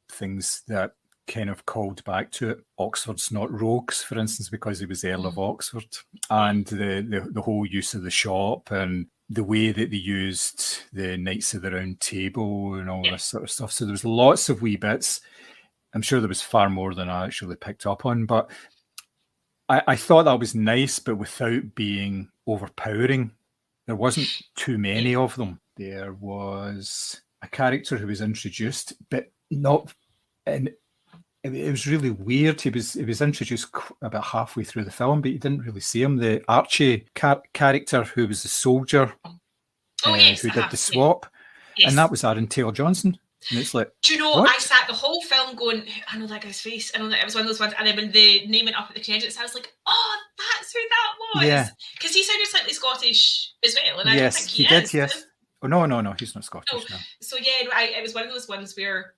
things that kind of called back to it. Oxford's not rogues, for instance, because he was the Earl of Oxford, and the whole use of the shop, and the way that they used the Knights of the Round Table and all this sort of stuff. So there was lots of wee bits. I'm sure there was far more than I actually picked up on, but I thought that was nice, but without being overpowering. There wasn't too many of them. There was a character who was introduced, but not, and it was really weird. He was introduced about halfway through the film, but you didn't really see him. The Archie character, who was the soldier, who did the swap, and that was Aaron Taylor Johnson. And it's like, do you know, what? I sat the whole film going, I know that guy's face. I know that it was one of those ones. And then when the name went up at the credits, I was like, oh, that's who that was. Yeah. Because he sounded slightly Scottish as well. And I don't think he did, is. yes. Oh, no, he's not Scottish. No. So yeah, it was one of those ones where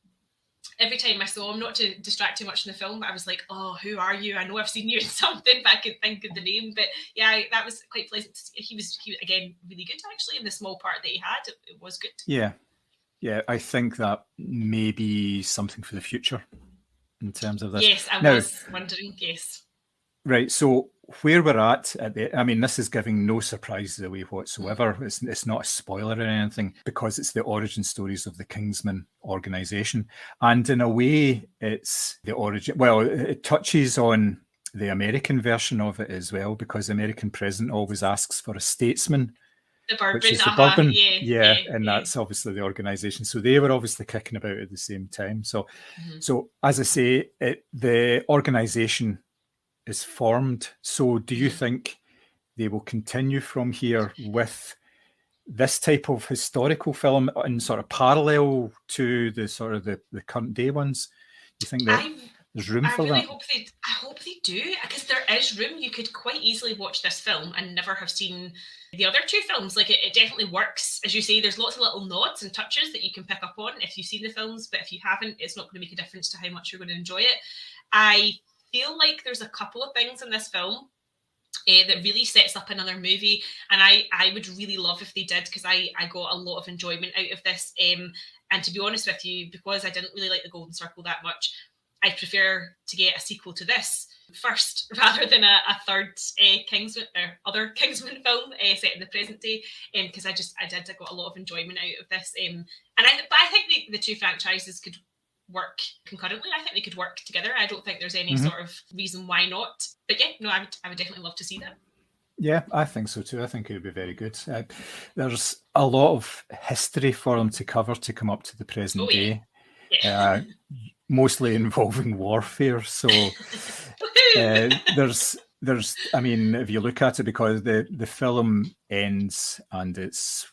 every time I saw him, not to distract too much in the film, but I was like, oh, who are you? I know I've seen you in something, but I could think of the name. But yeah, that was quite pleasant to see. He was again, really good, actually, in the small part that he had. It was good. Yeah, I think that may be something for the future in terms of this. Yes, I was wondering, yes. Right, so where we're at I mean, this is giving no surprises away whatsoever. It's not a spoiler or anything, because it's the origin stories of the Kingsman organisation. And in a way, it's the origin, well, it touches on the American version of it as well, because the American president always asks for a statesman. The Bourbon, which is the Bourbon, and that's obviously the organisation. So they were obviously kicking about at the same time. So, so as I say, the organisation is formed. So do you think they will continue from here with this type of historical film in sort of parallel to the sort of the current day ones? Do you think that there's room for that? I hope they do, because there is room. You could quite easily watch this film and never have seen the other two films. Like it definitely works. As you say, there's lots of little nods and touches that you can pick up on if you've seen the films, but if you haven't, it's not going to make a difference to how much you're going to enjoy it. I feel like there's a couple of things in this film that really sets up another movie, and I would really love if they did, because I got a lot of enjoyment out of this. And to be honest with you, because I didn't really like the Golden Circle that much, I prefer to get a sequel to this first rather than a third Kingsman or other Kingsman film set in the present day, because I got a lot of enjoyment out of this. But I think the two franchises could work concurrently. I think they could work together. I don't think there's any sort of reason why not. But yeah, no, I would definitely love to see that. Yeah, I think so too. I think it would be very good. There's a lot of history for them to cover to come up to the present day. Yeah. Mostly involving warfare. So there's I mean, if you look at it, because the film ends and it's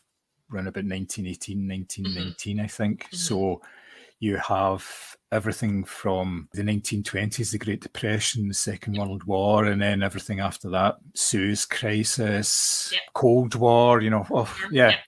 around about 1918, 1919, I think. So you have everything from the 1920s, the Great Depression, the Second World War, and then everything after that, Suez Crisis, Cold War, you know.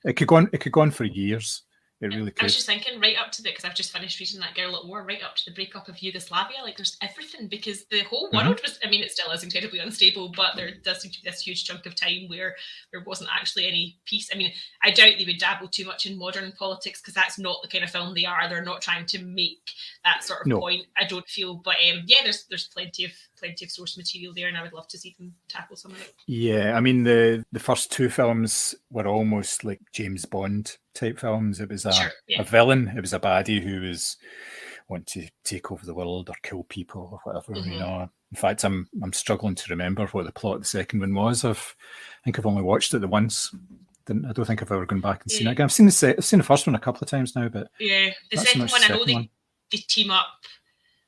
It could go on for years. It really could. I was just thinking right up to because I've just finished reading that Girl at War, right up to the breakup of Yugoslavia. Like there's everything, because the whole world was, I mean, it still is incredibly unstable, but there does seem to be this huge chunk of time where there wasn't actually any peace. I mean, I doubt they would dabble too much in modern politics, because that's not the kind of film they are. They're not trying to make that sort of point, I don't feel. But there's plenty of source material there, and I would love to see them tackle some of it. Yeah, I mean, the first two films were almost like James Bond type films. It was a villain, it was a baddie who was want to take over the world or kill people or whatever, you know. In fact, I'm struggling to remember what the plot of the second one was. I think I've only watched it the once. I don't think I've ever gone back and seen it again. I've seen the first one a couple of times now, but the second one, I know they team up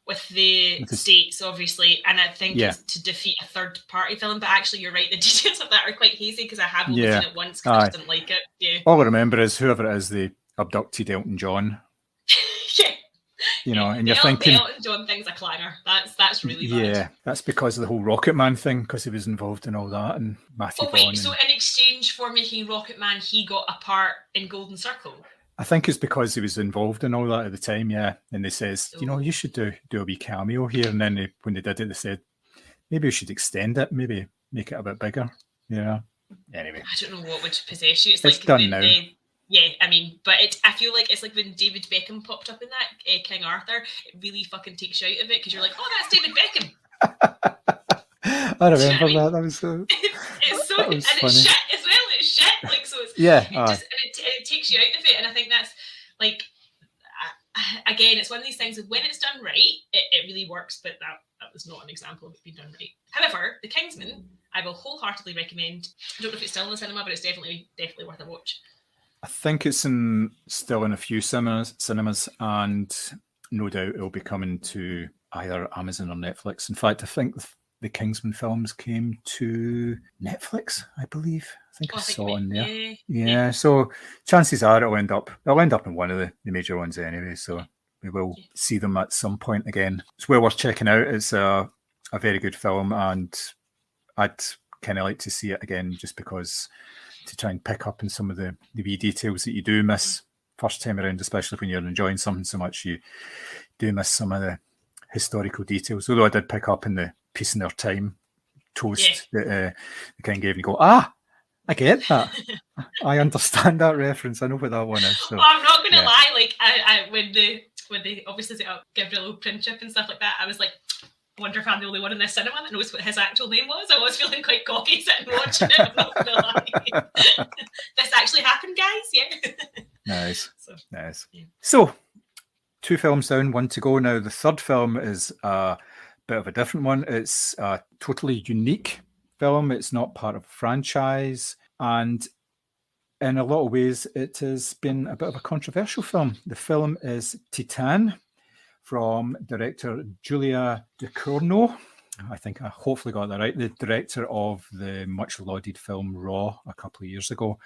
with the states, obviously, and I think it's to defeat a third party villain. But actually, you're right, the details of that are quite hazy, because I have only seen it once because I just didn't like it. Yeah. All I remember is whoever it is, they abducted Elton John. You know, and you're thinking the Elton John thing's a clanger. That's really bad. Yeah, that's because of the whole Rocket Man thing, because he was involved in all that, and Matthew Vaughn. So in exchange for making Rocket Man, he got a part in Golden Circle? I think it's because he was involved in all that at the time, yeah. And they says, you know, you should do a wee cameo here. And then when they did it, they said, maybe we should extend it, maybe make it a bit bigger. Yeah. Anyway. I don't know what would possess you. It's like done now. I mean, but I feel like it's like when David Beckham popped up in that King Arthur, it really fucking takes you out of it, because you're like, oh, that's David Beckham. I remember that. That was so. It's so good, and funny. It's shit as well. It's shit. Like, so it's it takes you out of it, and I think that's like, again, it's one of these things of when it's done right, it really works. But that was not an example of it being done right. However, The Kingsman, I will wholeheartedly recommend. I don't know if it's still in the cinema, but it's definitely worth a watch. I think it's still in a few cinemas, and no doubt it'll be coming to either Amazon or Netflix. In fact, I think the Kingsman films came to Netflix, I believe. I think I saw on there. Yeah, so chances are it'll end up in one of the major ones anyway. So we will see them at some point again. It's well worth checking out. It's a very good film, and I'd kind of like to see it again, just because, to try and pick up in some of the wee details that you do miss first time around, especially when you're enjoying something so much, you do miss some of the historical details. Although I did pick up in the Peace in Their Time toast that the King gave me, go, I get that. I understand that reference. I know what that one is. So, I'm not going to lie. Like, I when they obviously set up Gabriel Princip and stuff like that, I was like, I wonder if I'm the only one in this cinema that knows what his actual name was. I was feeling quite cocky sitting watching it. I'm not going to lie. This actually happened, guys. Yeah. Nice. Nice. Yeah. So, 2 films down, 1 to go. Now, the third film is a bit of a different one. It's a totally unique film. It's not part of a franchise. And in a lot of ways, it has been a bit of a controversial film. The film is Titane, from director Julia Ducournau. I think I hopefully got that right. The director of the much lauded film Raw a couple of years ago.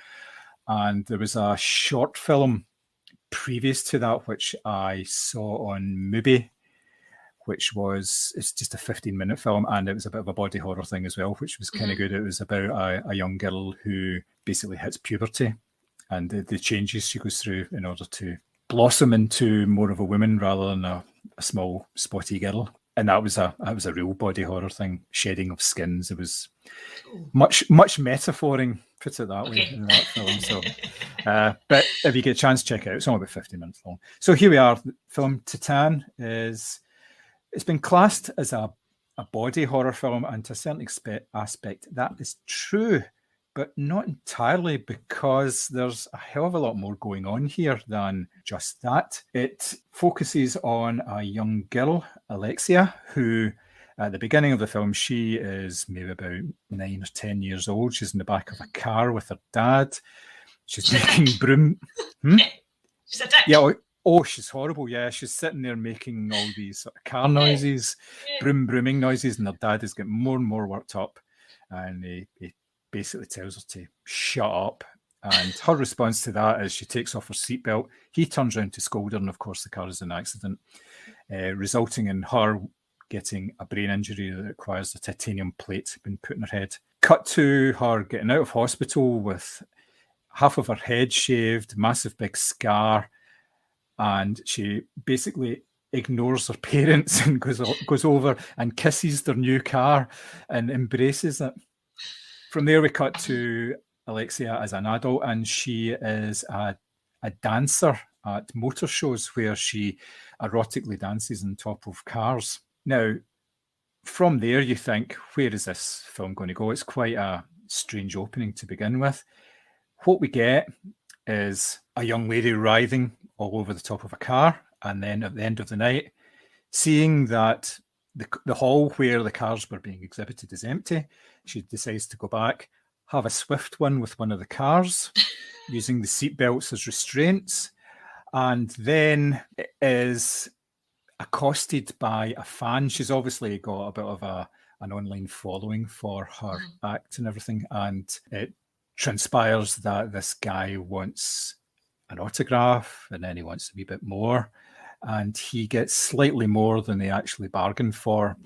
And there was a short film previous to that, which I saw on Mubi, it's just a 15-minute film, and it was a bit of a body horror thing as well, which was kind of good. It was about a young girl who basically hits puberty and the changes she goes through in order to blossom into more of a woman rather than a small spotty girl. And that was a real body horror thing, shedding of skins. It was much metaphoring, put it that way, in that film. So, but if you get a chance, check it out. It's only about 50 minutes long. So here we are. The film Titane it's been classed as a body horror film, and to a certain aspect that is true, but not entirely, because there's a hell of a lot more going on here than just that. It focuses on a young girl, Alexia, who at the beginning of the film, she is maybe about 9 or 10 years old. She's in the back of a car with her dad. She's making broom. She's a dick. Yeah. Oh, she's horrible. Yeah, she's sitting there making all these sort of car noises, brooming noises, and her dad is getting more and more worked up. And he basically tells her to shut up. And her response to that is she takes off her seatbelt. He turns around to scold her, and of course the car is an accident, resulting in her getting a brain injury that requires a titanium plate being put in her head. Cut to her getting out of hospital with half of her head shaved, massive big scar, and she basically ignores her parents and goes over and kisses their new car and embraces it. From there, we cut to Alexia as an adult, and she is a dancer at motor shows where she erotically dances on top of cars. Now, from there, you think, where is this film going to go? It's quite a strange opening to begin with. What we get is a young lady writhing all over the top of a car, and then at the end of the night, seeing that the hall where the cars were being exhibited is empty, she decides to go back, have a swift one with one of the cars, using the seatbelts as restraints, and then is accosted by a fan. She's obviously got a bit of an online following for her act and everything, and it transpires that this guy wants an autograph, and then he wants a wee bit more, and he gets slightly more than they actually bargained for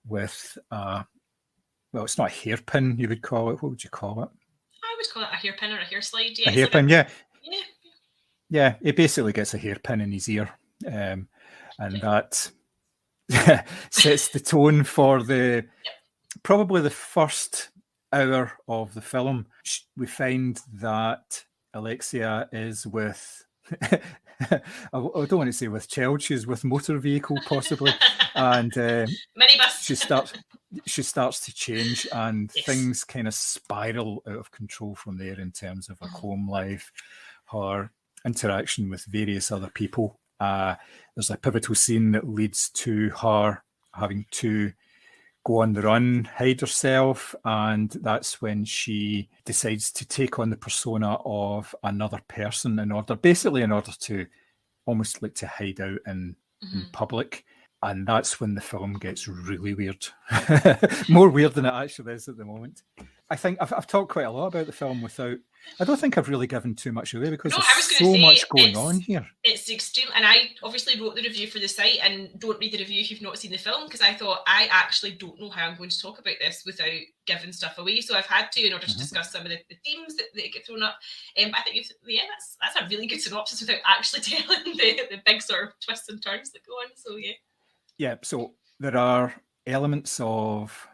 with well, it's not a hairpin, you would call it. What would you call it? I would call it a hairpin or a hair slide. Yeah, a hairpin, yeah. He basically gets a hairpin in his ear, and that sets the tone for probably the first hour of the film. We find that Alexia is with I don't want to say with child, she's with motor vehicle possibly, and minibus. she starts to change, and things kind of spiral out of control from there in terms of her home life, her interaction with various other people. There's a pivotal scene that leads to her having to go on the run, hide herself, and that's when she decides to take on the persona of another person in order to almost like to hide out in public. And that's when the film gets really weird. More weird than it actually is at the moment. I think I've talked quite a lot about the film I don't think I've really given too much away, because there's so much going on here. It's extreme, and I obviously wrote the review for the site, and don't read the review if you've not seen the film, because I thought I actually don't know how I'm going to talk about this without giving stuff away. So I've had to in order to discuss some of the themes that get thrown up. But I think that's a really good synopsis without actually telling the big sort of twists and turns that go on. So yeah, so there are elements of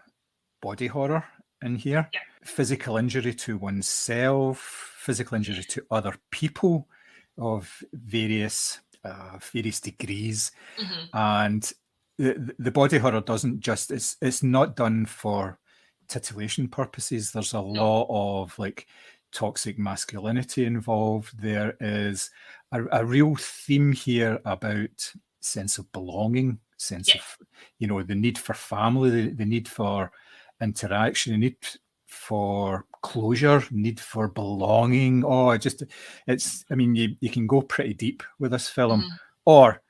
body horror in here. Yeah. Physical injury to oneself, physical injury to other people of various degrees. And the body horror doesn't just, it's not done for titillation purposes. There's a lot of like toxic masculinity involved. There is a real theme here about sense of belonging, of, the need for family, the need for interaction, the need for closure, need for belonging. You can go pretty deep with this film, or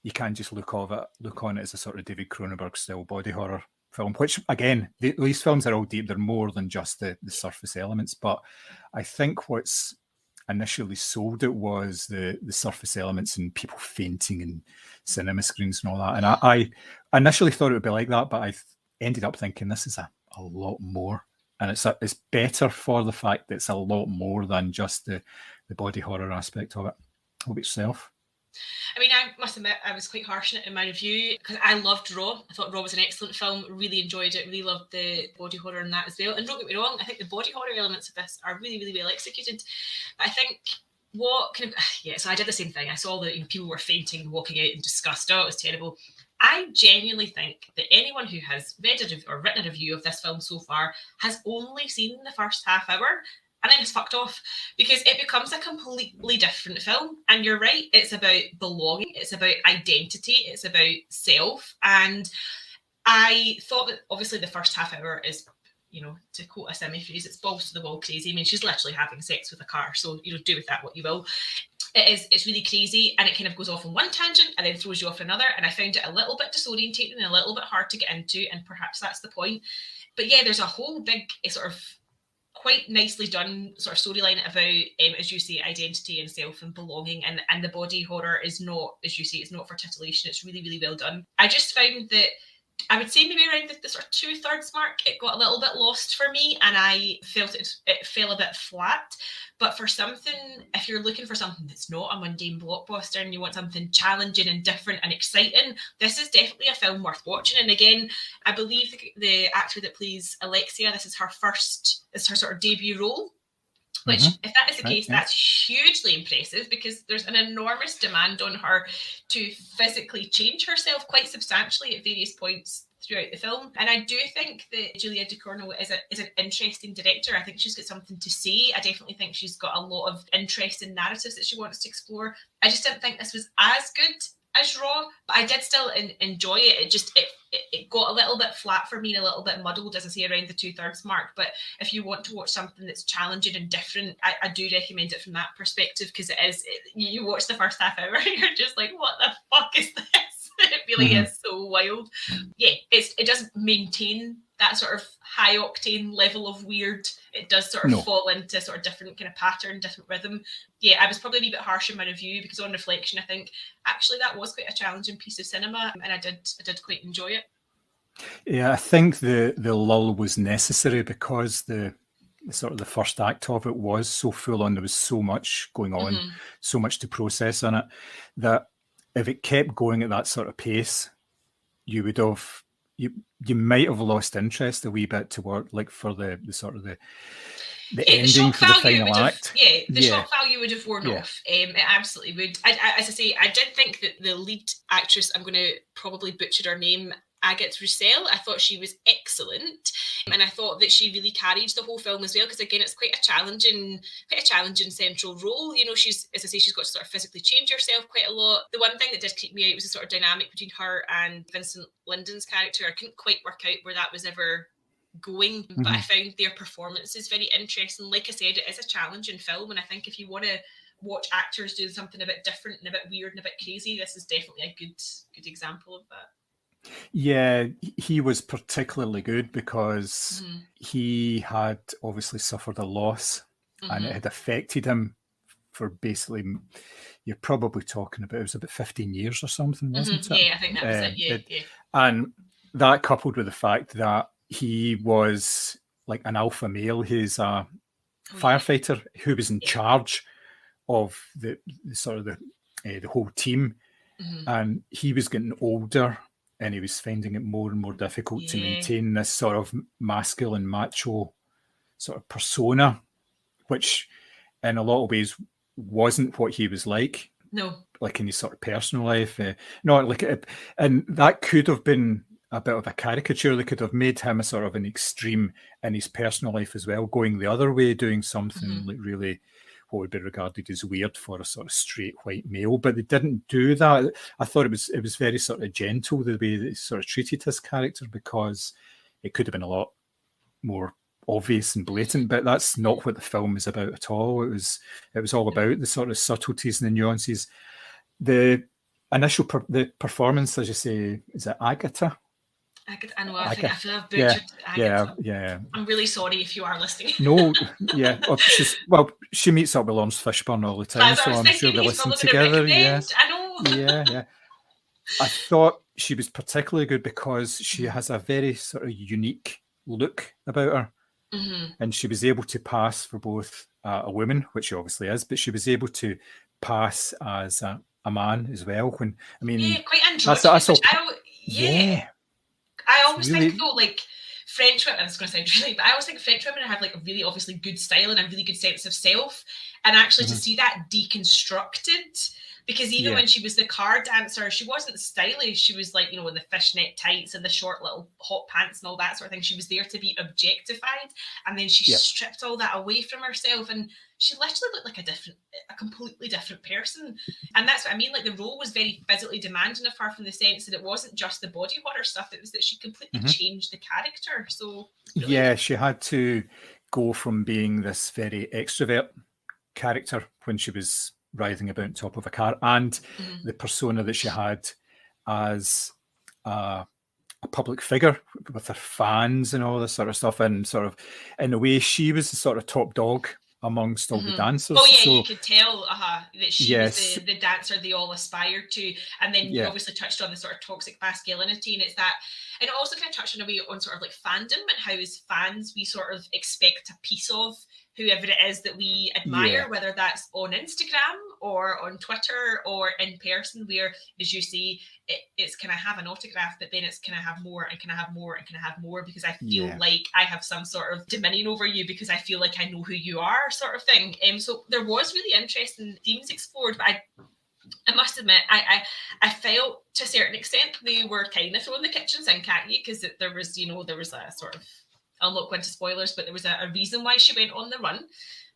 you can just look on it as a sort of David Cronenberg style body horror film, which again, these films are all deep. They're more than just the surface elements. But I think what's initially sold it was the surface elements and people fainting and cinema screens and all that. And I initially thought it would be like that, but I ended up thinking this is a lot more. And it's better for the fact that it's a lot more than just the body horror aspect of it. What about yourself? I mean, I must admit, I was quite harsh on it in my review because I loved Raw. I thought Raw was an excellent film, really enjoyed it, really loved the body horror in that as well. And don't get me wrong, I think the body horror elements of this are really, really well executed. But I think so I did the same thing. I saw that people were fainting, walking out in disgust. Oh, it was terrible. I genuinely think that anyone who has read or written a review of this film so far has only seen the first half hour and then it's fucked off, because it becomes a completely different film. And you're right, it's about belonging, it's about identity, it's about self. And I thought that obviously the first half hour is, to quote a semi phrase, it's balls to the wall crazy. I mean, she's literally having sex with a car, so do with that what you will. It's really crazy, and it kind of goes off on one tangent and then throws you off another. And I found it a little bit disorientating and a little bit hard to get into, and perhaps that's the point. But yeah, there's a whole big sort of quite nicely done sort of storyline about, as you say, identity and self and belonging, and the body horror is not, as you say, it's not for titillation. It's really, really well done. I just found that I would say maybe around the sort of 2/3 mark, it got a little bit lost for me, and I felt it fell a bit flat. But for something, if you're looking for something that's not a mundane blockbuster and you want something challenging and different and exciting, this is definitely a film worth watching. And again, I believe the actor that plays Alexia, this is her sort of debut role. Which, if that is the case, that's hugely impressive, because there's an enormous demand on her to physically change herself quite substantially at various points throughout the film. And I do think that Julia Ducournau is an interesting director. I think she's got something to say. I definitely think she's got a lot of interesting narratives that she wants to explore. I just didn't think this was as good as Raw, but I did still enjoy it. It got a little bit flat for me and a little bit muddled, as I say, around the 2/3 mark. But if you want to watch something that's challenging and different, I do recommend it from that perspective, because you watch the first half hour and you're just like, what the fuck is this? It really is so wild. Yeah, it doesn't maintain that sort of high octane level of weird. It does sort of fall into sort of different kind of pattern, different rhythm. Yeah, I was probably a wee bit harsh in my review, because on reflection, I think actually that was quite a challenging piece of cinema, and I did quite enjoy it. Yeah, I think the lull was necessary, because the sort of the first act of it was so full on. There was so much going on, so much to process in it, that if it kept going at that sort of pace, you would have you might have lost interest a wee bit toward, like, for the sort of the ending for the final act. The shock value would have worn off. It absolutely would. As I say, I did think that the lead actress, I'm going to probably butcher her name, Agathe Roussel, I thought she was excellent, and I thought that she really carried the whole film as well, because again, it's quite a challenging central role. She's, as I say, she's got to sort of physically change herself quite a lot. The one thing that did keep me out was the sort of dynamic between her and Vincent Lindon's character. I couldn't quite work out where that was ever going, but I found their performances very interesting. Like I said, it is a challenging film, and I think if you want to watch actors doing something a bit different and a bit weird and a bit crazy, this is definitely a good example of that. Yeah, he was particularly good, because he had obviously suffered a loss, and it had affected him for basically, you're probably talking about, it was about 15 years or something, wasn't it? Yeah, I think that was it. Yeah. And that, coupled with the fact that he was like an alpha male, he's a firefighter who was in charge of the sort of the whole team, and he was getting older, and he was finding it more and more difficult to maintain this sort of masculine, macho sort of persona, which in a lot of ways wasn't what he was like. No. Like in his sort of personal life. And that could have been a bit of a caricature. They could have made him a sort of an extreme in his personal life as well, going the other way, doing something like really what would be regarded as weird for a sort of straight white male, but they didn't do that. I thought it was very sort of gentle, the way they sort of treated his character, because it could have been a lot more obvious and blatant, but that's not what the film is about at all. It was all about the sort of subtleties and the nuances. The initial the performance, as you say, is it Agatha? I know. I feel I've yeah, butchered Agatha. yeah. I'm really sorry if you are listening. No, yeah. She meets up with Lawrence Fishburne all the time, That's what I so was I'm sure thinking. they He's listen probably going to together. Yeah, recommend. I know. yeah. I thought she was particularly good because she has a very sort of unique look about her, and she was able to pass for both a woman, which she obviously is, but she was able to pass as a man as well. When I mean, Yeah, quite that's androgynous. all. Yeah. I It's always really, think though, like French women, and it's going to sound really, but I always think French women have like a really obviously good style and a really good sense of self. And actually to see that deconstructed, because even when she was the car dancer, she wasn't stylish. She was like, you know, in the fishnet tights and the short little hot pants and all that sort of thing. She was there to be objectified. And then she stripped all that away from herself. And she literally looked like a completely different person. And that's what I mean. Like the role was very physically demanding of her, from the sense that it wasn't just the body horror stuff. It was that she completely changed the character. So she had to go from being this very extrovert character when she was writhing about on top of a car, and the persona that she had as a public figure with her fans and all this sort of stuff, and sort of in a way she was the sort of top dog amongst all the dancers. Oh yeah, so you could tell that she was the dancer they all aspired to. And then you obviously touched on the sort of toxic masculinity, and it's that, and it also kind of touched on a way on sort of like fandom, and how as fans we sort of expect a piece of whoever it is that we admire, whether that's on Instagram or on Twitter or in person, where, as you say, it's can I have an autograph, but then it's can I have more, and can I have more, and can I have more, because I feel like I have some sort of dominion over you, because I feel like I know who you are, sort of thing. So there was really interesting themes explored, but I must admit, I felt to a certain extent they were kind of throwing the kitchen sink at you, because there was a sort of, I'll not go into spoilers, but there was a reason why she went on the run.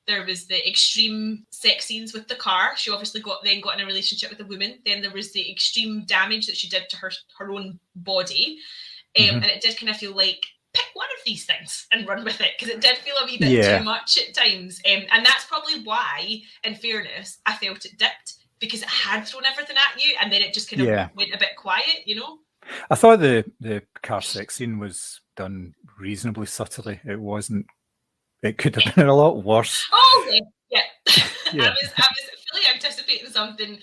There was the extreme sex scenes with the car. She obviously got in a relationship with a woman. Then there was the extreme damage that she did to her own body. And it did kind of feel like, pick one of these things and run with it, because it did feel a wee bit too much at times. And that's probably why, in fairness, I felt it dipped, because it had thrown everything at you, and then it just kind of went a bit quiet, you know? I thought the car sex scene was done reasonably subtly. It could have been a lot worse. Oh yeah. I was fully anticipating something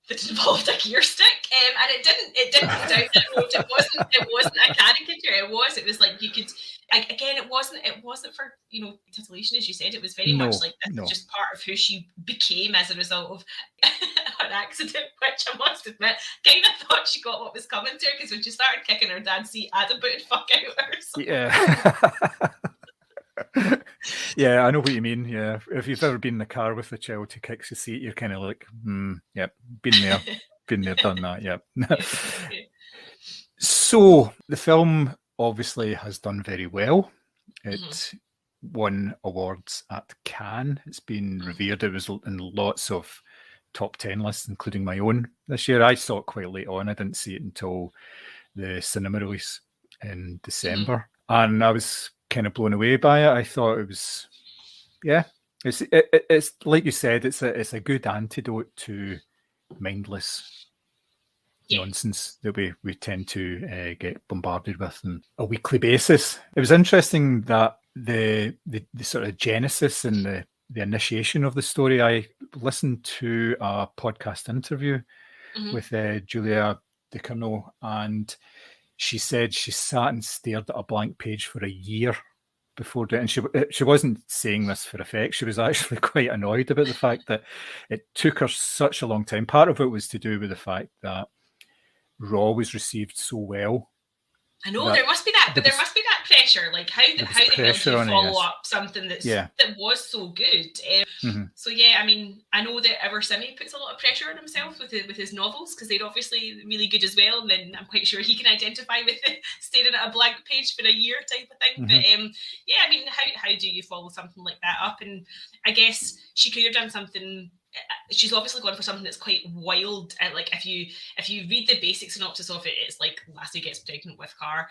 that involved a gear stick, and it didn't go down that road. It wasn't a caricature. It was like you could, again, it wasn't for, you know, titillation, as you said. It was very much like this is just part of who she became as a result of an accident, which I must admit, kind of thought she got what was coming to her, because when she started kicking her dad's seat, Adam put fuck out her. So. Yeah. Yeah, I know what you mean. Yeah, if you've ever been in the car with a child who kicks the seat, you're kind of like, yep, been there, done that. Yep. So the film obviously has done very well. It won awards at Cannes. It's been revered. It was in lots of top 10 lists, including my own this year. I saw it quite late on. I didn't see it until the cinema release in December, and I was kind of blown away by it. I thought it was, it's like you said, it's a good antidote to mindless nonsense that we tend to get bombarded with on a weekly basis. It was interesting that the sort of genesis and the initiation of the story. I listened to a podcast interview with Julia Ducournau, and she said she sat and stared at a blank page for a year before doing it. And she wasn't saying this for effect. She was actually quite annoyed about the fact that it took her such a long time. Part of it was to do with the fact that Raw was received so well. I know there must be that, but there must be that pressure. Like how the hell do you follow up something that was so good? So yeah, I mean, I know that our Simi puts a lot of pressure on himself with his novels, because they're obviously really good as well. And then I'm quite sure he can identify with staring at a blank page for a year type of thing. But yeah, I mean, how do you follow something like that up? And I guess she could have done something. She's obviously gone for something that's quite wild. Like if you read the basic synopsis of it, it's like Lassie gets pregnant with car.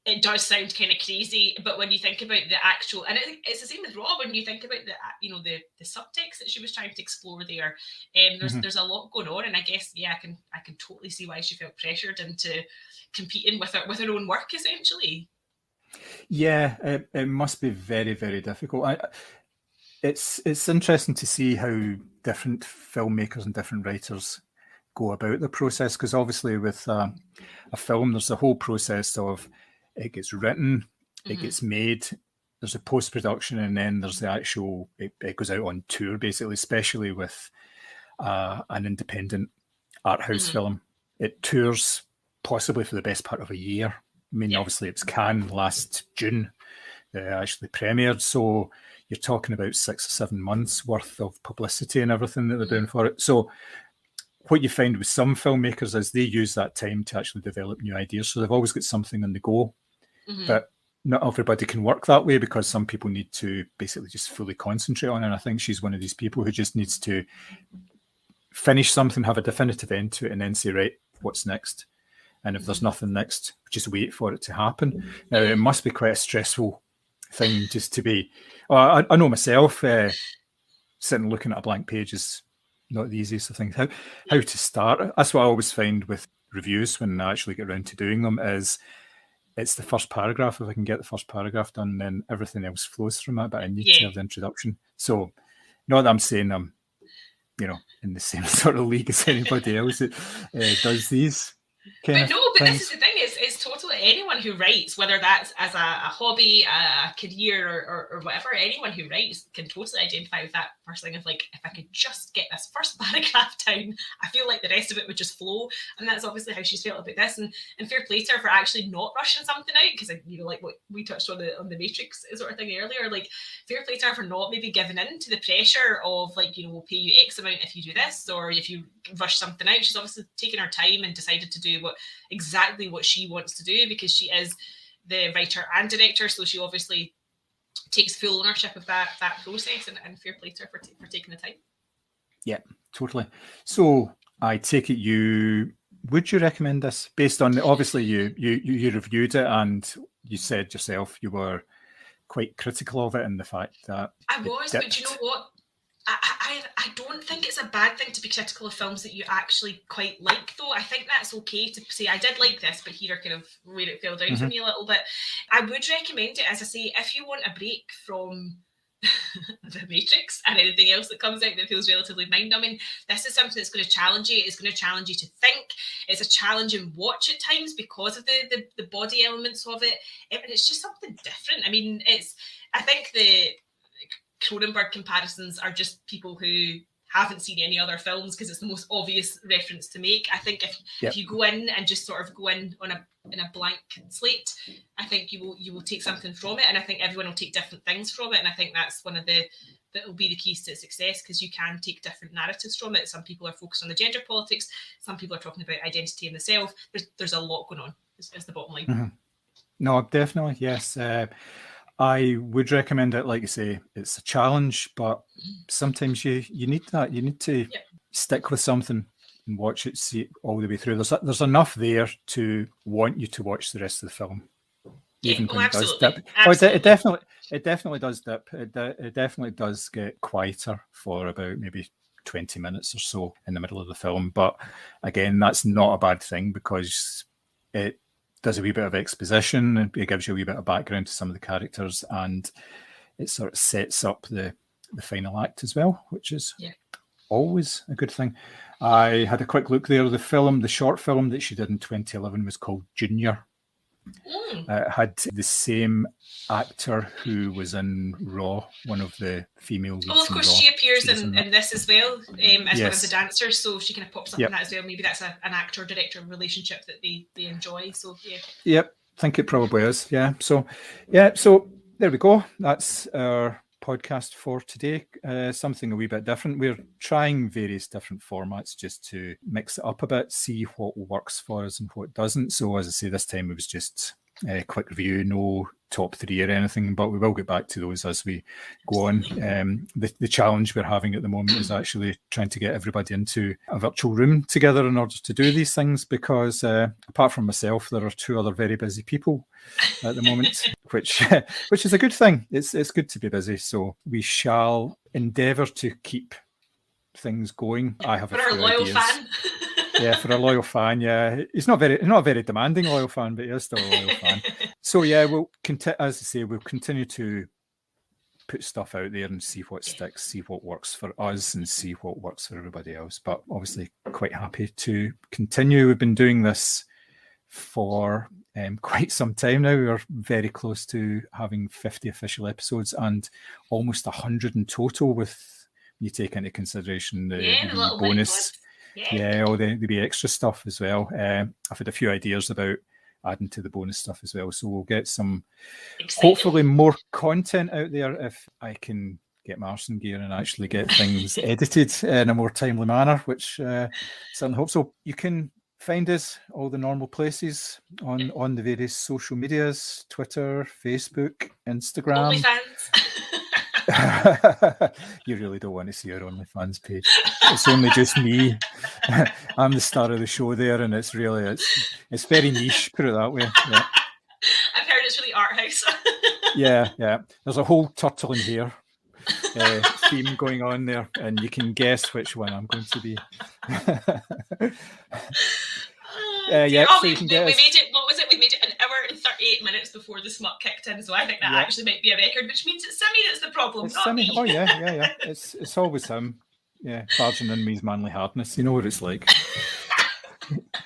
it does sound kind of crazy, but when you think about the actual, and it's the same with Rob, when you think about the the subtext that she was trying to explore there, there's a lot going on, and I guess I can totally see why she felt pressured into competing with her own work essentially. Yeah, it must be very, very difficult. It's interesting to see how different filmmakers and different writers go about the process, because obviously with a film, there's the whole process of it gets written, it gets made, there's a post-production, and then there's the actual, it goes out on tour basically, especially with an independent art house film. It tours possibly for the best part of a year. I mean, obviously it was Cannes last June, actually premiered, so you're talking about 6 or 7 months worth of publicity and everything that they're doing for it. So what you find with some filmmakers is they use that time to actually develop new ideas. So they've always got something on the go. But not everybody can work that way, because some people need to basically just fully concentrate on it. And I think she's one of these people who just needs to finish something, have a definitive end to it, and then say, right, what's next? And if there's nothing next, just wait for it to happen. Now, it must be quite a stressful thing just to be... I know myself, sitting looking at a blank page is not the easiest of things. How to start. That's what I always find with reviews when I actually get around to doing them, is it's the first paragraph. If I can get the first paragraph done, then everything else flows from that, but I need to have the introduction. So not that I'm saying I'm, in the same sort of league as anybody else that does these kind of But things. this is the thing, it's totally anyone who writes, whether that's as a hobby, a career, or whatever, anyone who writes can totally identify with that first thing of like, if I could just get this first paragraph down, I feel like the rest of it would just flow. And that's obviously how she's felt about this, and fair play to her for actually not rushing something out, because like what we touched on the Matrix sort of thing earlier, like fair play to her for not maybe giving in to the pressure of like, we'll pay you X amount if you do this, or if you rush something out. She's obviously taken her time and decided to do exactly what she wants to do, because she is the writer and director, so she obviously takes full ownership of that process, and fair play to her for taking the time. Yeah, totally. So I take it would you recommend this, based on, obviously you reviewed it and you said yourself you were quite critical of it, and the fact that I was, but do you know what? I don't think it's a bad thing to be critical of films that you actually quite like, though. I think that's okay to say, I did like this, but here are kind of where it fell down for me a little bit. I would recommend it, as I say, if you want a break from the Matrix and anything else that comes out that feels relatively mind-numbing. This is something that's going to challenge you. It's going to challenge you to think. It's a challenging watch at times because of the body elements of it. And it's just something different. I mean, I think the Cronenberg comparisons are just people who haven't seen any other films, because it's the most obvious reference to make. I think if you go in and just sort of go in in a blank slate, I think you will take something from it, and I think everyone will take different things from it, and I think that's one of that will be the keys to success, because you can take different narratives from it. Some people are focused on the gender politics, some people are talking about identity in the self. There's a lot going on, is the bottom line. No, definitely, yes. I would recommend it. Like you say, it's a challenge, but sometimes you need that. You need to stick with something and watch it, see it all the way through. There's enough there to want you to watch the rest of the film. Even when it does dip. It definitely does dip. It definitely does get quieter for about maybe 20 minutes or so in the middle of the film. But again, that's not a bad thing, because it does a wee bit of exposition, and it gives you a wee bit of background to some of the characters, and it sort of sets up the final act as well, which is always a good thing. I had a quick look there. The short film that she did in 2011 was called Junior. It had the same actor who was in Raw, one of the female leads. Oh, of course, she appears in this as well, as one of the dancers, so she kind of pops up in that as well. Maybe that's an actor-director relationship that they enjoy. So Yep, I think it probably is. Yeah. So there we go. That's our podcast for today. Something a wee bit different. We're trying various different formats just to mix it up a bit, see what works for us and what doesn't. So as I say, this time it was just quick review, no top 3 or anything, but we will get back to those as we go on. The challenge we're having at the moment is actually trying to get everybody into a virtual room together in order to do these things, because apart from myself, there are 2 other very busy people at the moment, which is a good thing. It's good to be busy, so we shall endeavour to keep things going. I have for a our few loyal ideas. fan. Yeah, for a loyal fan, yeah. He's not a very demanding loyal fan, but he is still a loyal fan. So yeah, we'll as I say, we'll continue to put stuff out there and see what sticks, see what works for us, and see what works for everybody else. But obviously, quite happy to continue. We've been doing this for quite some time now. We're very close to having 50 official episodes and almost 100 in total, with you take into consideration the little bonus. Yeah, all the wee extra stuff as well. I've had a few ideas about adding to the bonus stuff as well, so we'll get some hopefully more content out there if I can get my arse in gear and actually get things edited in a more timely manner, which certainly hope so. You can find us all the normal places on the various social medias: Twitter, Facebook, Instagram. OnlyFans. You really don't want to see our OnlyFans page. It's only just me. I'm the star of the show there, and it's very niche, put it that way. Yeah. I've heard it's really art house. yeah. There's a whole turtle in hair theme going on there, and you can guess which one I'm going to be. We made it. What was it? We made it an hour and 38 minutes before the smut kicked in. So I think that actually might be a record, which means it's Simmy that's the problem, it's not Simmy. me. Oh yeah. It's always him. Yeah, barging in me's manly hardness. You know what it's like.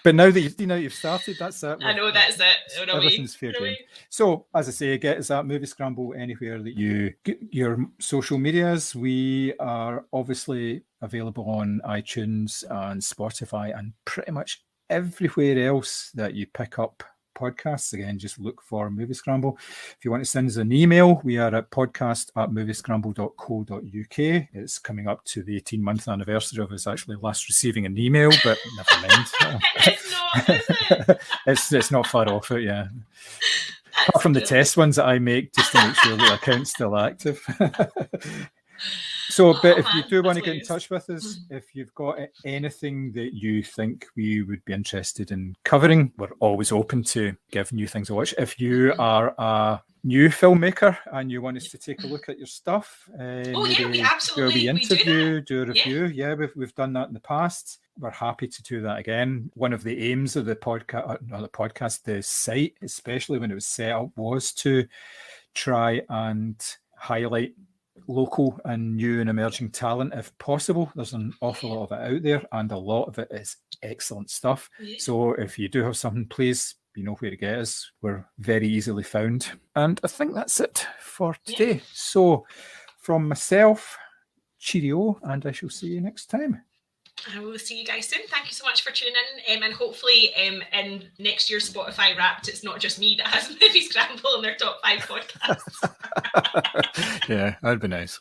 But now that you've started, that's it. I know that's it. Everything's fair game. So, as I say, get us at Moviescramble anywhere that you get your social medias. We are obviously available on iTunes and Spotify and pretty much everywhere else that you pick up podcasts. Again, just look for Moviescramble. If you want to send us an email, we are at podcast@moviescramble.co.uk. It's coming up to the 18-month anniversary of us actually last receiving an email, but never mind. It's not, is it? It's not far off it, yeah. Apart from the test ones that I make just to make sure the account's still active. So, but if you do want to get in touch with us, if you've got anything that you think we would be interested in covering, we're always open to giving you things to watch. If you are a new filmmaker and you want us to take a look at your stuff, we absolutely do a interview, do a review. Yeah. We've done that in the past. We're happy to do that again. One of the aims of the podcast, the site, especially when it was set up, was to try and highlight local and new and emerging talent if possible. There's an awful lot of it out there, and a lot of it is excellent stuff. So if you do have something, please, you know where to get us. We're very easily found. And I think that's it for today. So from myself, cheerio, and I shall see you next time. I will see you guys soon. Thank you so much for tuning in. And hopefully in next year's Spotify Wrapped, it's not just me that has Moviescramble in their top 5 podcasts. Yeah, that'd be nice.